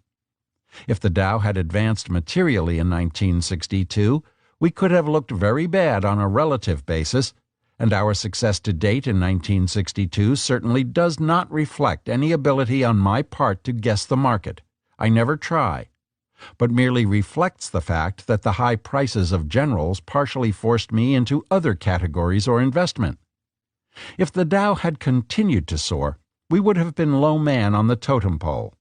If the Dow had advanced materially in 1962, we could have looked very bad on a relative basis, and our success to date in 1962 certainly does not reflect any ability on my part to guess the market. I never try, but merely reflects the fact that the high prices of generals partially forced me into other categories or investment. If the Dow had continued to soar, we would have been low man on the totem pole.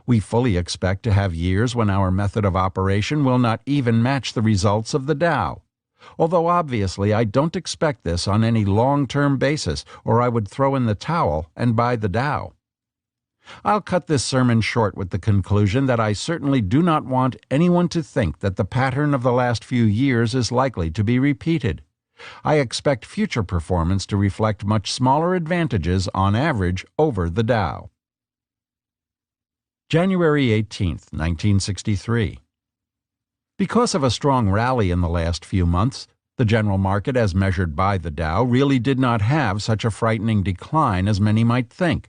We fully expect to have years when our method of operation will not even match the results of the Dow, although obviously I don't expect this on any long-term basis, or I would throw in the towel and buy the Dow. I'll cut this sermon short with the conclusion that I certainly do not want anyone to think that the pattern of the last few years is likely to be repeated. I expect future performance to reflect much smaller advantages on average over the Dow. January 18, 1963. Because of a strong rally in the last few months, the general market as measured by the Dow really did not have such a frightening decline as many might think.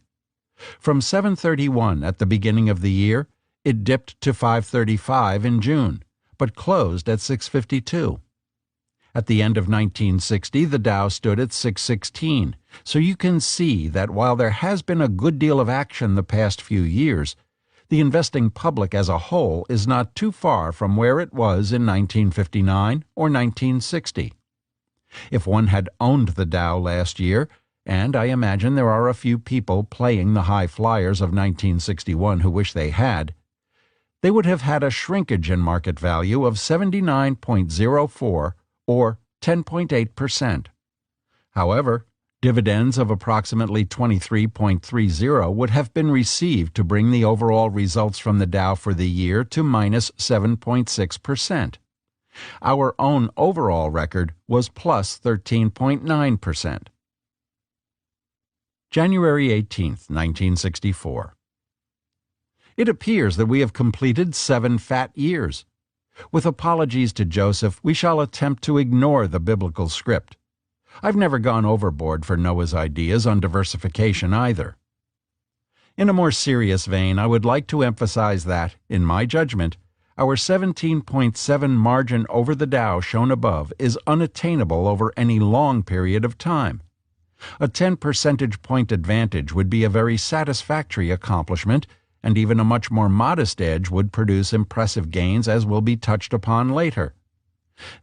From 731 at the beginning of the year, it dipped to 535 in June, but closed at 652. At the end of 1960, the Dow stood at 616, so you can see that while there has been a good deal of action the past few years, the investing public as a whole is not too far from where it was in 1959 or 1960. If one had owned the Dow last year, and I imagine there are a few people playing the high flyers of 1961 who wish they had, they would have had a shrinkage in market value of 79.04 or 10.8%. However, dividends of approximately 23.30 would have been received to bring the overall results from the Dow for the year to minus 7.6%. Our own overall record was plus 13.9%. January 18, 1964. It appears that we have completed 7 fat years. With apologies to Joseph, we shall attempt to ignore the biblical script. I've never gone overboard for Noah's ideas on diversification either. In a more serious vein, I would like to emphasize that, in my judgment, our 17.7 margin over the Dow shown above is unattainable over any long period of time. A 10 percentage point advantage would be a very satisfactory accomplishment, and even a much more modest edge would produce impressive gains, as will be touched upon later.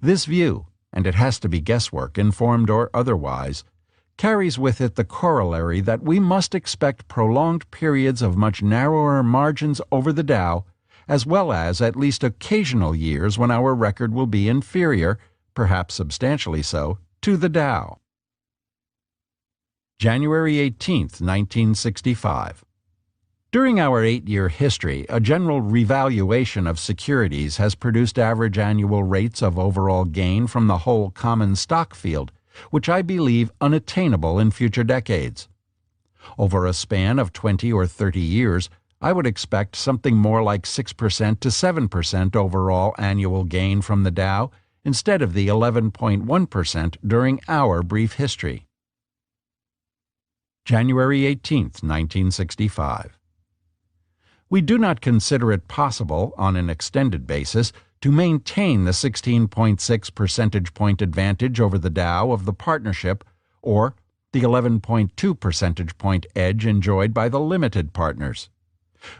This view, and it has to be guesswork, informed or otherwise, carries with it the corollary that we must expect prolonged periods of much narrower margins over the Dow, as well as at least occasional years when our record will be inferior, perhaps substantially so, to the Dow. January 18, 1965. During our 8-year history, a general revaluation of securities has produced average annual rates of overall gain from the whole common stock field, which I believe unattainable in future decades. Over a span of 20 or 30 years, I would expect something more like 6% to 7% overall annual gain from the Dow, instead of the 11.1% during our brief history. January 18, 1965. We do not consider it possible, on an extended basis, to maintain the 16.6 percentage point advantage over the Dow of the partnership, or the 11.2 percentage point edge enjoyed by the limited partners.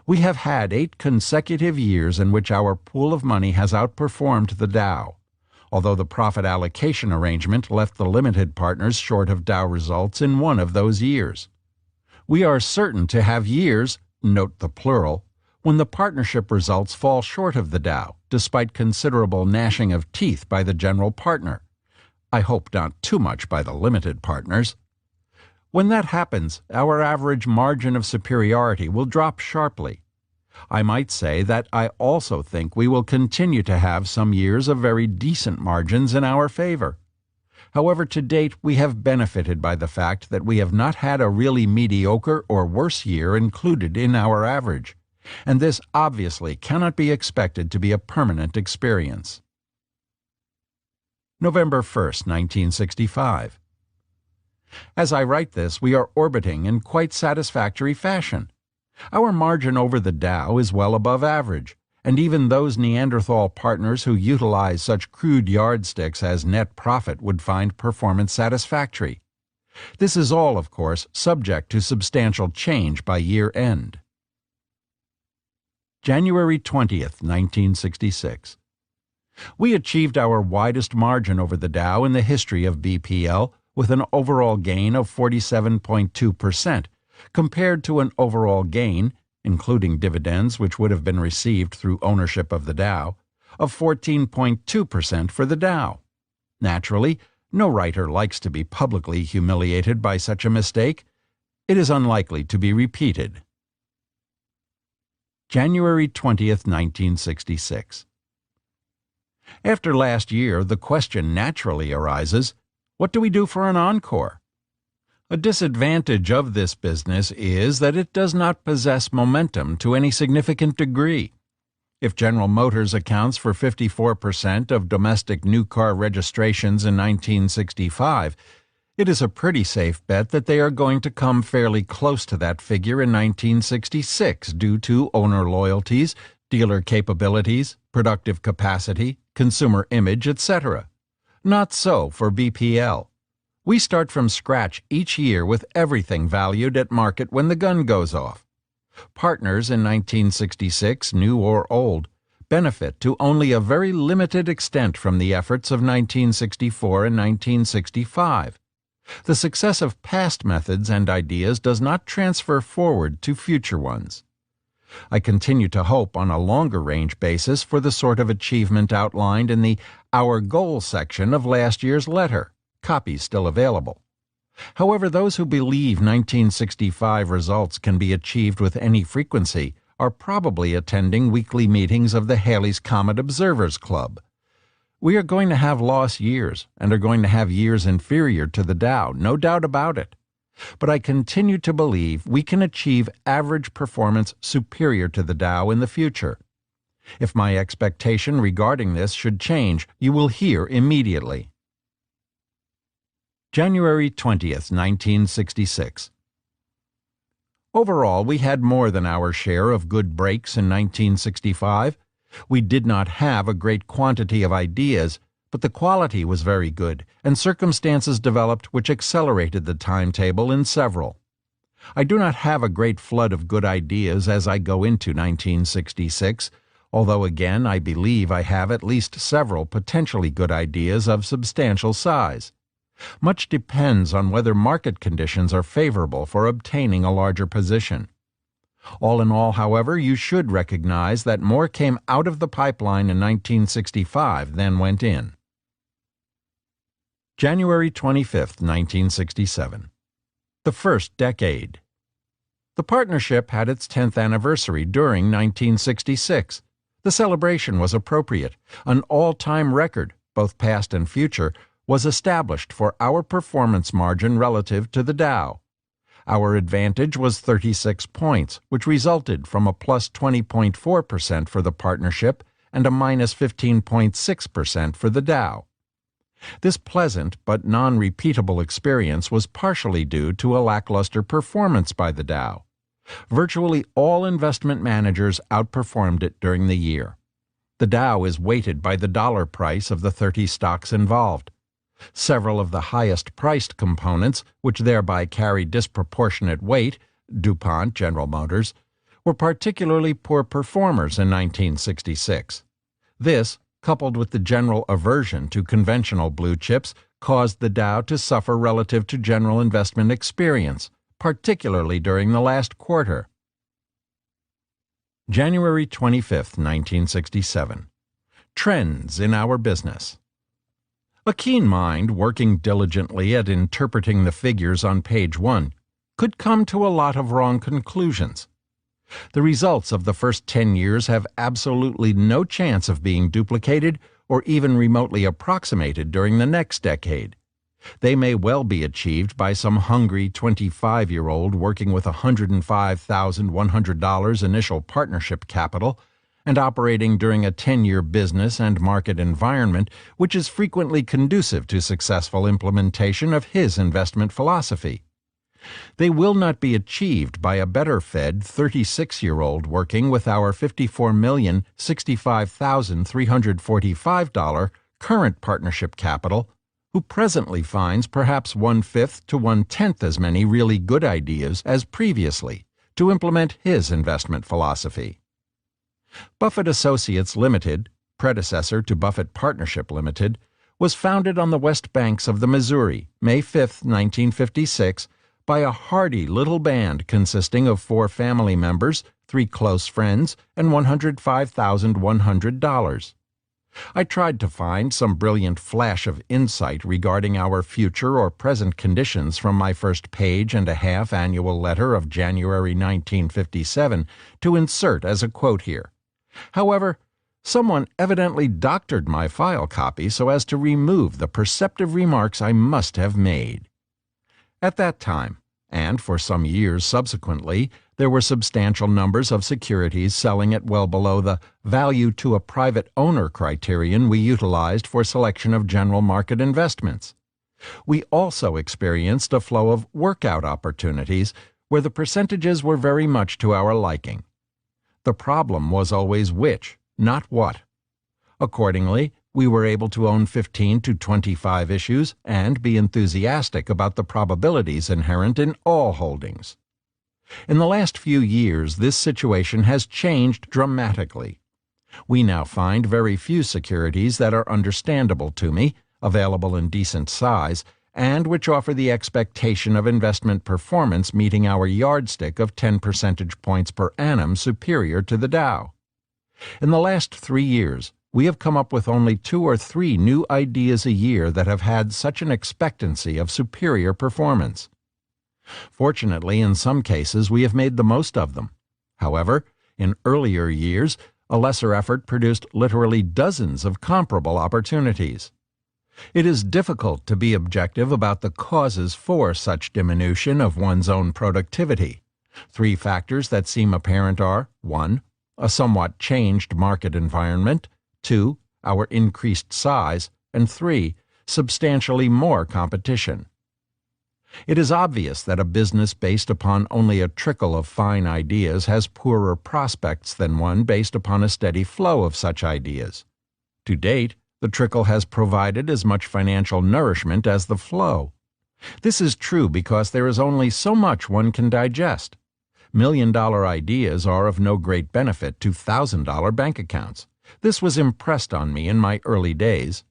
We have had 8 consecutive years in which our pool of money has outperformed the Dow, although the profit allocation arrangement left the limited partners short of Dow results in one of those years. We are certain to have years, note the plural, when the partnership results fall short of the Dow, despite considerable gnashing of teeth by the general partner. I hope not too much by the limited partners. When that happens, our average margin of superiority will drop sharply. I might say that I also think we will continue to have some years of very decent margins in our favor. However, to date we have benefited by the fact that we have not had a really mediocre or worse year included in our average, and this obviously cannot be expected to be a permanent experience. November 1st, 1965. As I write this, we are orbiting in quite satisfactory fashion. Our margin over the Dow is well above average, and even those Neanderthal partners who utilize such crude yardsticks as net profit would find performance satisfactory. This is all, of course, subject to substantial change by year end. January 20th, 1966. We achieved our widest margin over the Dow in the history of BPL with an overall gain of 47.2%, compared to an overall gain, including dividends which would have been received through ownership of the Dow, of 14.2% for the Dow. Naturally, no writer likes to be publicly humiliated by such a mistake. It is unlikely to be repeated. January 20th, 1966. After last year, the question naturally arises, what do we do for an encore? A disadvantage of this business is that it does not possess momentum to any significant degree. If General Motors accounts for 54% of domestic new car registrations in 1965, it is a pretty safe bet that they are going to come fairly close to that figure in 1966 due to owner loyalties, dealer capabilities, productive capacity, consumer image, etc. Not so for BPL. We start from scratch each year with everything valued at market when the gun goes off. Partners in 1966, new or old, benefit to only a very limited extent from the efforts of 1964 and 1965. The success of past methods and ideas does not transfer forward to future ones. I continue to hope on a longer-range basis for the sort of achievement outlined in the Our Goal section of last year's letter, copies still available. However, those who believe 1965 results can be achieved with any frequency are probably attending weekly meetings of the Halley's Comet Observers Club. We are going to have lost years, and are going to have years inferior to the Dow, no doubt about it. But I continue to believe we can achieve average performance superior to the Dow in the future. If my expectation regarding this should change, you will hear immediately. January 20th, 1966. Overall, we had more than our share of good breaks in 1965. We did not have a great quantity of ideas, but the quality was very good, and circumstances developed which accelerated the timetable in several. I do not have a great flood of good ideas as I go into 1966, although again I believe I have at least several potentially good ideas of substantial size. Much depends on whether market conditions are favorable for obtaining a larger position. All in all, however, you should recognize that more came out of the pipeline in 1965 than went in. January 25th, 1967. The first decade. The partnership had its 10th anniversary during 1966. The celebration was appropriate. An all-time record, both past and future, was established for our performance margin relative to the Dow. Our advantage was 36 points, which resulted from a plus 20.4% for the partnership and a minus 15.6% for the Dow. This pleasant but non-repeatable experience was partially due to a lackluster performance by the Dow. Virtually all investment managers outperformed it during the year. The Dow is weighted by the dollar price of the 30 stocks involved. Several of the highest-priced components, which thereby carry disproportionate weight, DuPont, General Motors, were particularly poor performers in 1966. This, coupled with the general aversion to conventional blue chips, caused the Dow to suffer relative to general investment experience, particularly during the last quarter. January 25, 1967. Trends in our business. A keen mind working diligently at interpreting the figures on page 1 could come to a lot of wrong conclusions. The results of the first 10 years have absolutely no chance of being duplicated or even remotely approximated during the next decade. They may well be achieved by some hungry 25-year-old working with $105,100 initial partnership capital and operating during a 10-year business and market environment which is frequently conducive to successful implementation of his investment philosophy. They will not be achieved by a better-fed 36-year-old working with our $54,065,345 current partnership capital, who presently finds perhaps 1/5 to 1/10 as many really good ideas as previously to implement his investment philosophy. Buffett Associates Limited, predecessor to Buffett Partnership Limited, was founded on the west banks of the Missouri, May 5, 1956, by a hardy little band consisting of 4 family members, 3 close friends, and $105,100. I tried to find some brilliant flash of insight regarding our future or present conditions from my first page-and-a-half annual letter of January 1957 to insert as a quote here. However, someone evidently doctored my file copy so as to remove the perceptive remarks I must have made. At that time, and for some years subsequently, there were substantial numbers of securities selling at well below the value to a private owner criterion we utilized for selection of general market investments. We also experienced a flow of workout opportunities where the percentages were very much to our liking. The problem was always which, not what. Accordingly, we were able to own 15 to 25 issues and be enthusiastic about the probabilities inherent in all holdings. In the last few years, this situation has changed dramatically. We now find very few securities that are understandable to me, available in decent size, and which offer the expectation of investment performance meeting our yardstick of 10 percentage points per annum superior to the Dow. In the last 3 years, we have come up with only 2 or 3 new ideas a year that have had such an expectancy of superior performance. Fortunately, in some cases, we have made the most of them. However, in earlier years, a lesser effort produced literally dozens of comparable opportunities. It is difficult to be objective about the causes for such diminution of one's own productivity. 3 factors that seem apparent are: 1. A somewhat changed market environment, 2. Our increased size, and 3. Substantially more competition. It is obvious that a business based upon only a trickle of fine ideas has poorer prospects than one based upon a steady flow of such ideas. To date, the trickle has provided as much financial nourishment as the flow. This is true because there is only so much one can digest. $1,000,000 ideas are of no great benefit to $1,000 bank accounts. This was impressed on me in my early days.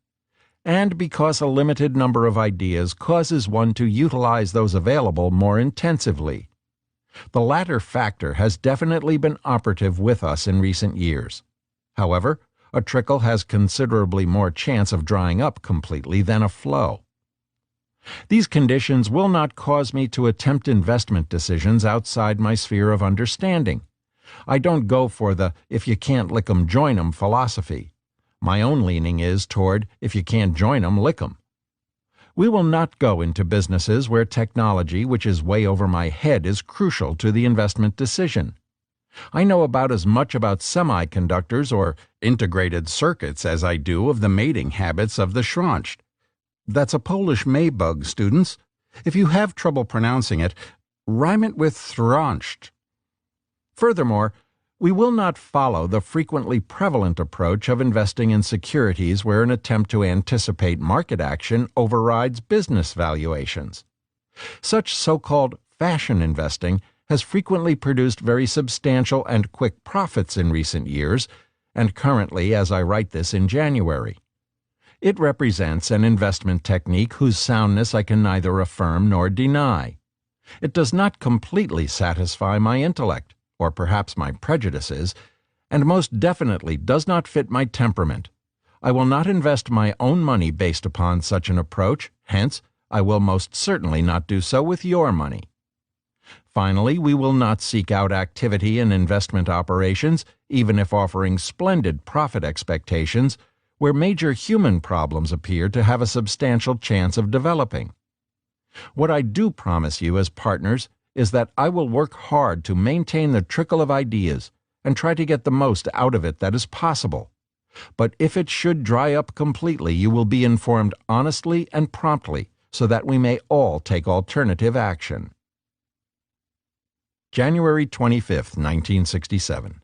And because a limited number of ideas causes one to utilize those available more intensively. The latter factor has definitely been operative with us in recent years. However, a trickle has considerably more chance of drying up completely than a flow. These conditions will not cause me to attempt investment decisions outside my sphere of understanding. I don't go for the "if you can't lick 'em, join 'em" philosophy. My own leaning is toward "if you can't join 'em, lick 'em." We will not go into businesses where technology, which is way over my head, is crucial to the investment decision. I know about as much about semiconductors or integrated circuits as I do of the mating habits of the schroncht. That's a Polish Maybug, students. If you have trouble pronouncing it, rhyme it with throncht. Furthermore, we will not follow the frequently prevalent approach of investing in securities where an attempt to anticipate market action overrides business valuations. Such so-called fashion investing has frequently produced very substantial and quick profits in recent years, and currently as I write this in January. It represents an investment technique whose soundness I can neither affirm nor deny. It does not completely satisfy my intellect, or perhaps my prejudices, and most definitely does not fit my temperament. I will not invest my own money based upon such an approach, hence, I will most certainly not do so with your money. Finally, we will not seek out activity in investment operations, even if offering splendid profit expectations, where major human problems appear to have a substantial chance of developing. What I do promise you as partners is that I will work hard to maintain the trickle of ideas and try to get the most out of it that is possible. But if it should dry up completely, you will be informed honestly and promptly so that we may all take alternative action. January 25, 1967.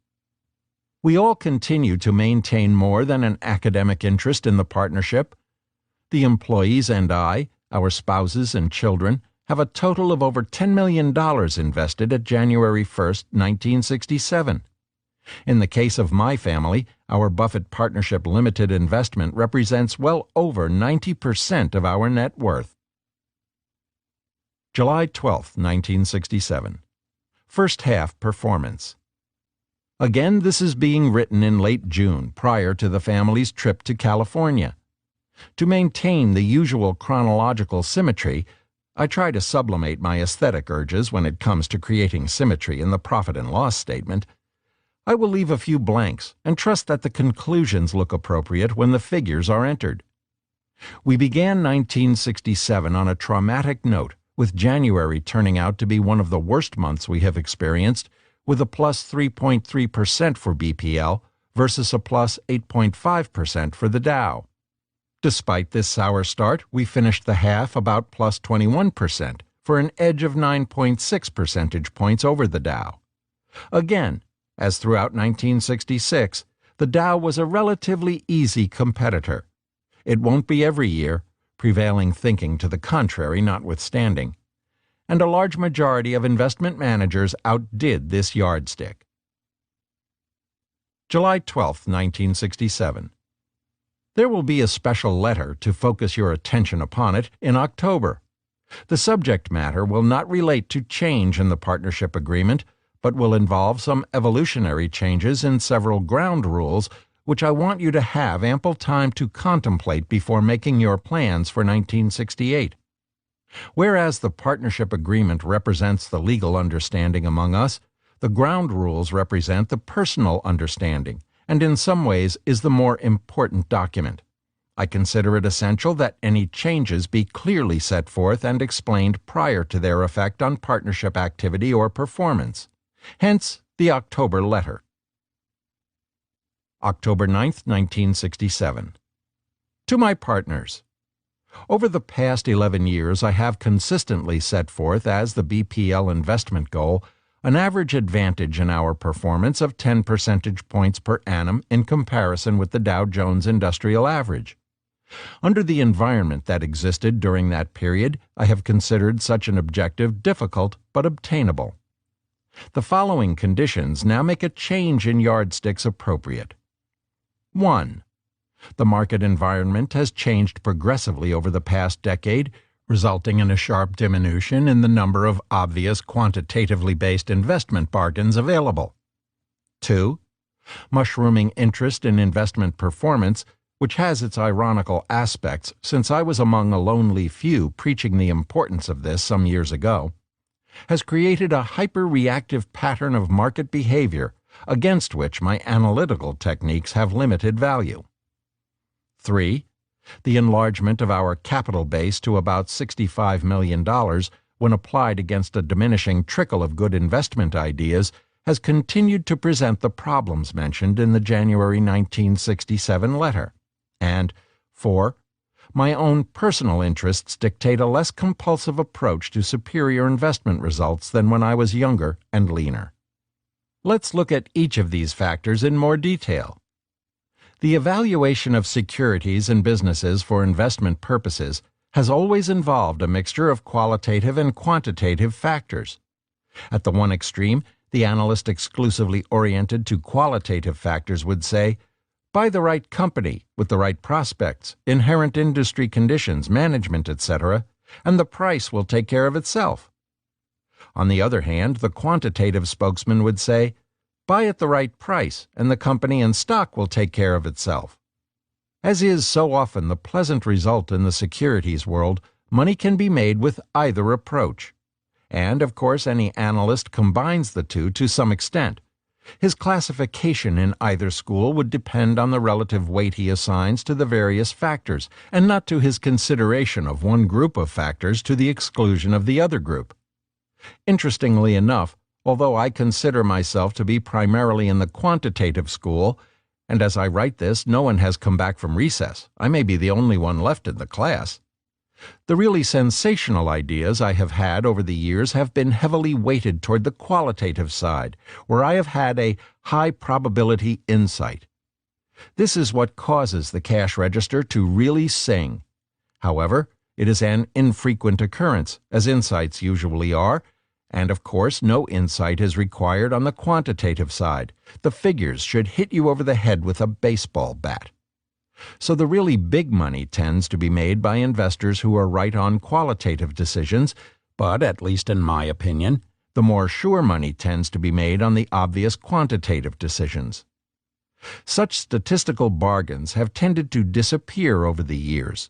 We all continue to maintain more than an academic interest in the partnership. The employees and I, our spouses and children, have a total of over $10 million invested at January 1, 1967. In the case of my family, our Buffett Partnership Limited investment represents well over 90% of our net worth. July 12, 1967. First half performance. Again, this is being written in late June, prior to the family's trip to California. To maintain the usual chronological symmetry, I try to sublimate my aesthetic urges when it comes to creating symmetry in the profit and loss statement. I will leave a few blanks and trust that the conclusions look appropriate when the figures are entered. We began 1967 on a traumatic note, with January turning out to be one of the worst months we have experienced, with a plus 3.3% for BPL versus a plus 8.5% for the Dow. Despite this sour start, we finished the half about plus 21%, for an edge of 9.6 percentage points over the Dow. Again, as throughout 1966, the Dow was a relatively easy competitor. It won't be every year, prevailing thinking to the contrary notwithstanding, and a large majority of investment managers outdid this yardstick. July 12, 1967. There will be a special letter to focus your attention upon it in October. The subject matter will not relate to change in the partnership agreement, but will involve some evolutionary changes in several ground rules which I want you to have ample time to contemplate before making your plans for 1968. Whereas the partnership agreement represents the legal understanding among us, the ground rules represent the personal understanding, and in some ways is the more important document. I consider it essential that any changes be clearly set forth and explained prior to their effect on partnership activity or performance. Hence, the October letter. October 9, 1967. To my partners. Over the past 11 years, I have consistently set forth as the BPL investment goal an average advantage in our performance of 10 percentage points per annum in comparison with the Dow Jones Industrial Average. Under the environment that existed during that period, I have considered such an objective difficult but obtainable. The following conditions now make a change in yardsticks appropriate. 1. The market environment has changed progressively over the past decade, resulting in a sharp diminution in the number of obvious quantitatively based investment bargains available. 2. Mushrooming interest in investment performance, which has its ironical aspects since I was among a lonely few preaching the importance of this some years ago, has created a hyper-reactive pattern of market behavior against which my analytical techniques have limited value. 3. The enlargement of our capital base to about $65 million when applied against a diminishing trickle of good investment ideas has continued to present the problems mentioned in the January 1967 letter. And 4. My own personal interests dictate a less compulsive approach to superior investment results than when I was younger and leaner. Let's look at each of these factors in more detail. The evaluation of securities and businesses for investment purposes has always involved a mixture of qualitative and quantitative factors. At the one extreme, the analyst exclusively oriented to qualitative factors would say, buy the right company with the right prospects, inherent industry conditions, management, etc., and the price will take care of itself. On the other hand, the quantitative spokesman would say, buy at the right price, and the company and stock will take care of itself. As is so often the pleasant result in the securities world, money can be made with either approach. And, of course, any analyst combines the two to some extent. His classification in either school would depend on the relative weight he assigns to the various factors, and not to his consideration of one group of factors to the exclusion of the other group. Interestingly enough, although I consider myself to be primarily in the quantitative school, and as I write this, no one has come back from recess. I may be the only one left in the class. The really sensational ideas I have had over the years have been heavily weighted toward the qualitative side, where I have had a high probability insight. This is what causes the cash register to really sing. However, it is an infrequent occurrence, as insights usually are, and of course no insight is required on the quantitative side. The figures should hit you over the head with a baseball bat. So the really big money tends to be made by investors who are right on qualitative decisions, but, at least in my opinion, the more sure money tends to be made on the obvious quantitative decisions. Such statistical bargains have tended to disappear over the years.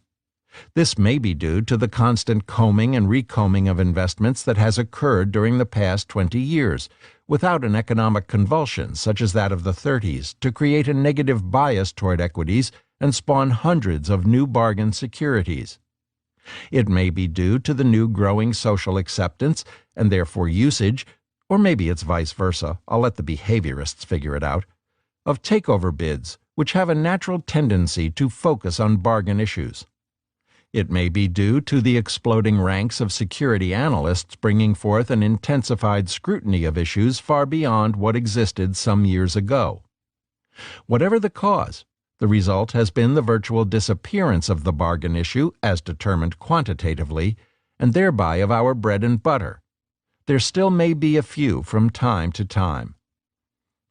This may be due to the constant combing and recombing of investments that has occurred during the past 20 years, without an economic convulsion such as that of the 30s to create a negative bias toward equities and spawn hundreds of new bargain securities. It may be due to the new growing social acceptance and therefore usage, or maybe it's vice versa, I'll let the behaviorists figure it out, of takeover bids, which have a natural tendency to focus on bargain issues. It may be due to the exploding ranks of security analysts bringing forth an intensified scrutiny of issues far beyond what existed some years ago. Whatever the cause, the result has been the virtual disappearance of the bargain issue as determined quantitatively, and thereby of our bread and butter. There still may be a few from time to time.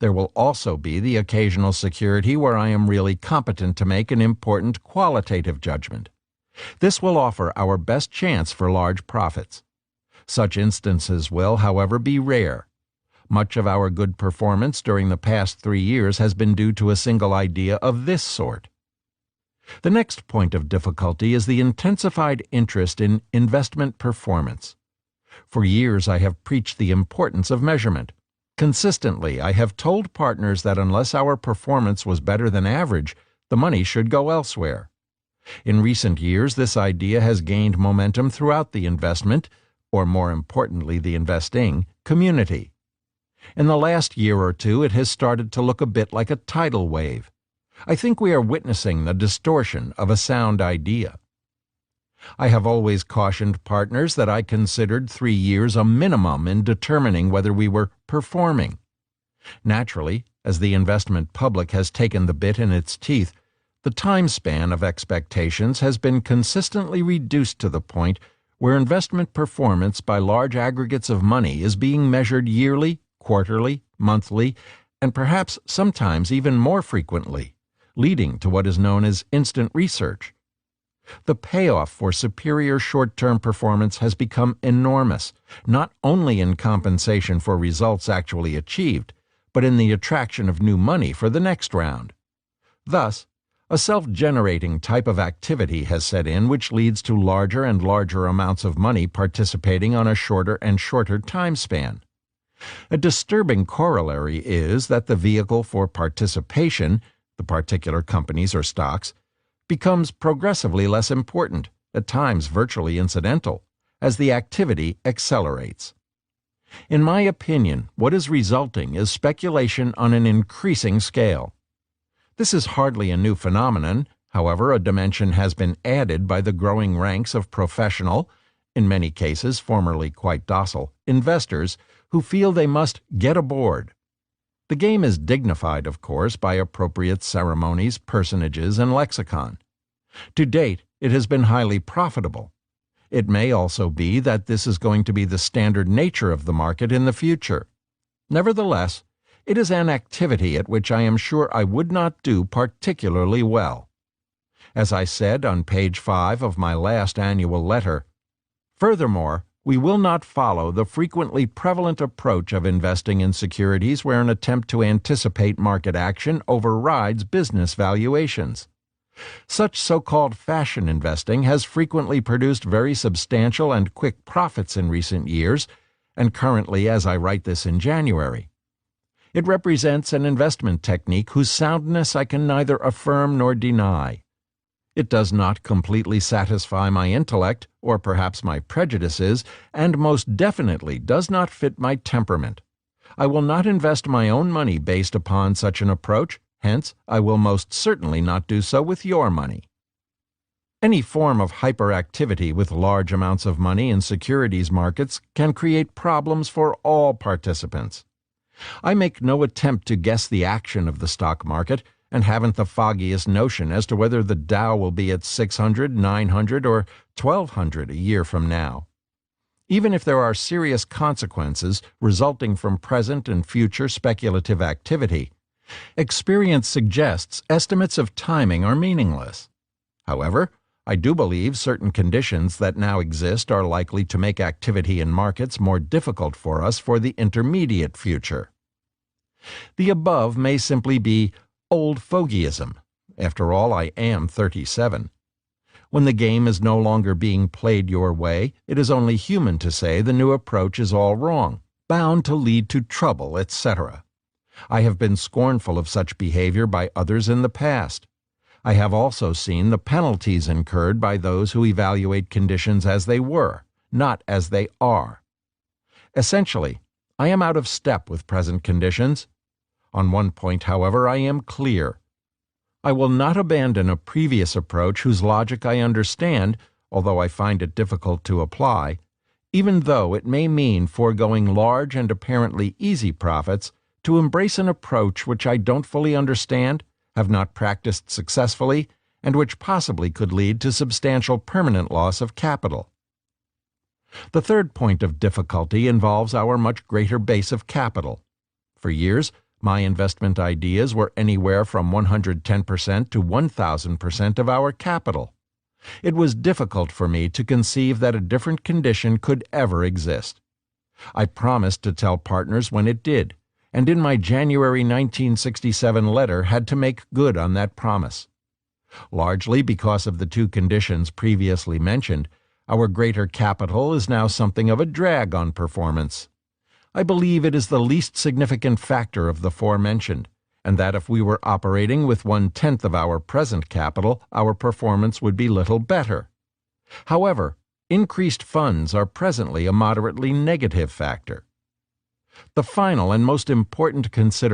There will also be the occasional security where I am really competent to make an important qualitative judgment. This will offer our best chance for large profits. Such instances will, however, be rare. Much of our good performance during the past 3 years has been due to a single idea of this sort. The next point of difficulty is the intensified interest in investment performance. For years I have preached the importance of measurement. Consistently, I have told partners that unless our performance was better than average, the money should go elsewhere. In recent years, this idea has gained momentum throughout the investment, or more importantly the investing, community. In the last year or two, it has started to look a bit like a tidal wave. I think we are witnessing the distortion of a sound idea. I have always cautioned partners that I considered 3 years a minimum in determining whether we were performing. Naturally, as the investment public has taken the bit in its teeth, the time span of expectations has been consistently reduced to the point where investment performance by large aggregates of money is being measured yearly, quarterly, monthly, and perhaps sometimes even more frequently, leading to what is known as instant research. The payoff for superior short-term performance has become enormous, not only in compensation for results actually achieved, but in the attraction of new money for the next round. Thus, a self-generating type of activity has set in which leads to larger and larger amounts of money participating on a shorter and shorter time span. A disturbing corollary is that the vehicle for participation, the particular companies or stocks, becomes progressively less important, at times virtually incidental, as the activity accelerates. In my opinion, what is resulting is speculation on an increasing scale. This is hardly a new phenomenon, however, a dimension has been added by the growing ranks of professional, in many cases formerly quite docile, investors who feel they must get aboard. The game is dignified, of course, by appropriate ceremonies, personages, and lexicon. To date, it has been highly profitable. It may also be that this is going to be the standard nature of the market in the future. Nevertheless, it is an activity at which I am sure I would not do particularly well. As I said on page 5 of my last annual letter, furthermore, we will not follow the frequently prevalent approach of investing in securities where an attempt to anticipate market action overrides business valuations. Such so-called fashion investing has frequently produced very substantial and quick profits in recent years, and currently as I write this in January. It represents an investment technique whose soundness I can neither affirm nor deny. It does not completely satisfy my intellect, or perhaps my prejudices, and most definitely does not fit my temperament. I will not invest my own money based upon such an approach, hence I will most certainly not do so with your money. Any form of hyperactivity with large amounts of money in securities markets can create problems for all participants. I make no attempt to guess the action of the stock market, and haven't the foggiest notion as to whether the Dow will be at 600, 900, or 1200 a year from now. Even if there are serious consequences resulting from present and future speculative activity, experience suggests estimates of timing are meaningless. However, I do believe certain conditions that now exist are likely to make activity in markets more difficult for us for the intermediate future. The above may simply be old fogeyism. After all, I am 37. When the game is no longer being played your way, it is only human to say the new approach is all wrong, bound to lead to trouble, etc. I have been scornful of such behavior by others in the past. I have also seen the penalties incurred by those who evaluate conditions as they were, not as they are. Essentially, I am out of step with present conditions. On one point, however, I am clear. I will not abandon a previous approach whose logic I understand, although I find it difficult to apply, even though it may mean foregoing large and apparently easy profits to embrace an approach which I don't fully understand, have not practiced successfully, and which possibly could lead to substantial permanent loss of capital. The third point of difficulty involves our much greater base of capital. For years, my investment ideas were anywhere from 110% to 1,000% of our capital. It was difficult for me to conceive that a different condition could ever exist. I promised to tell partners when it did, and in my January 1967 letter had to make good on that promise. Largely because of the two conditions previously mentioned, our greater capital is now something of a drag on performance. I believe it is the least significant factor of the forementioned, and that if we were operating with 1/10 of our present capital, our performance would be little better. However, increased funds are presently a moderately negative factor. The final and most important consideration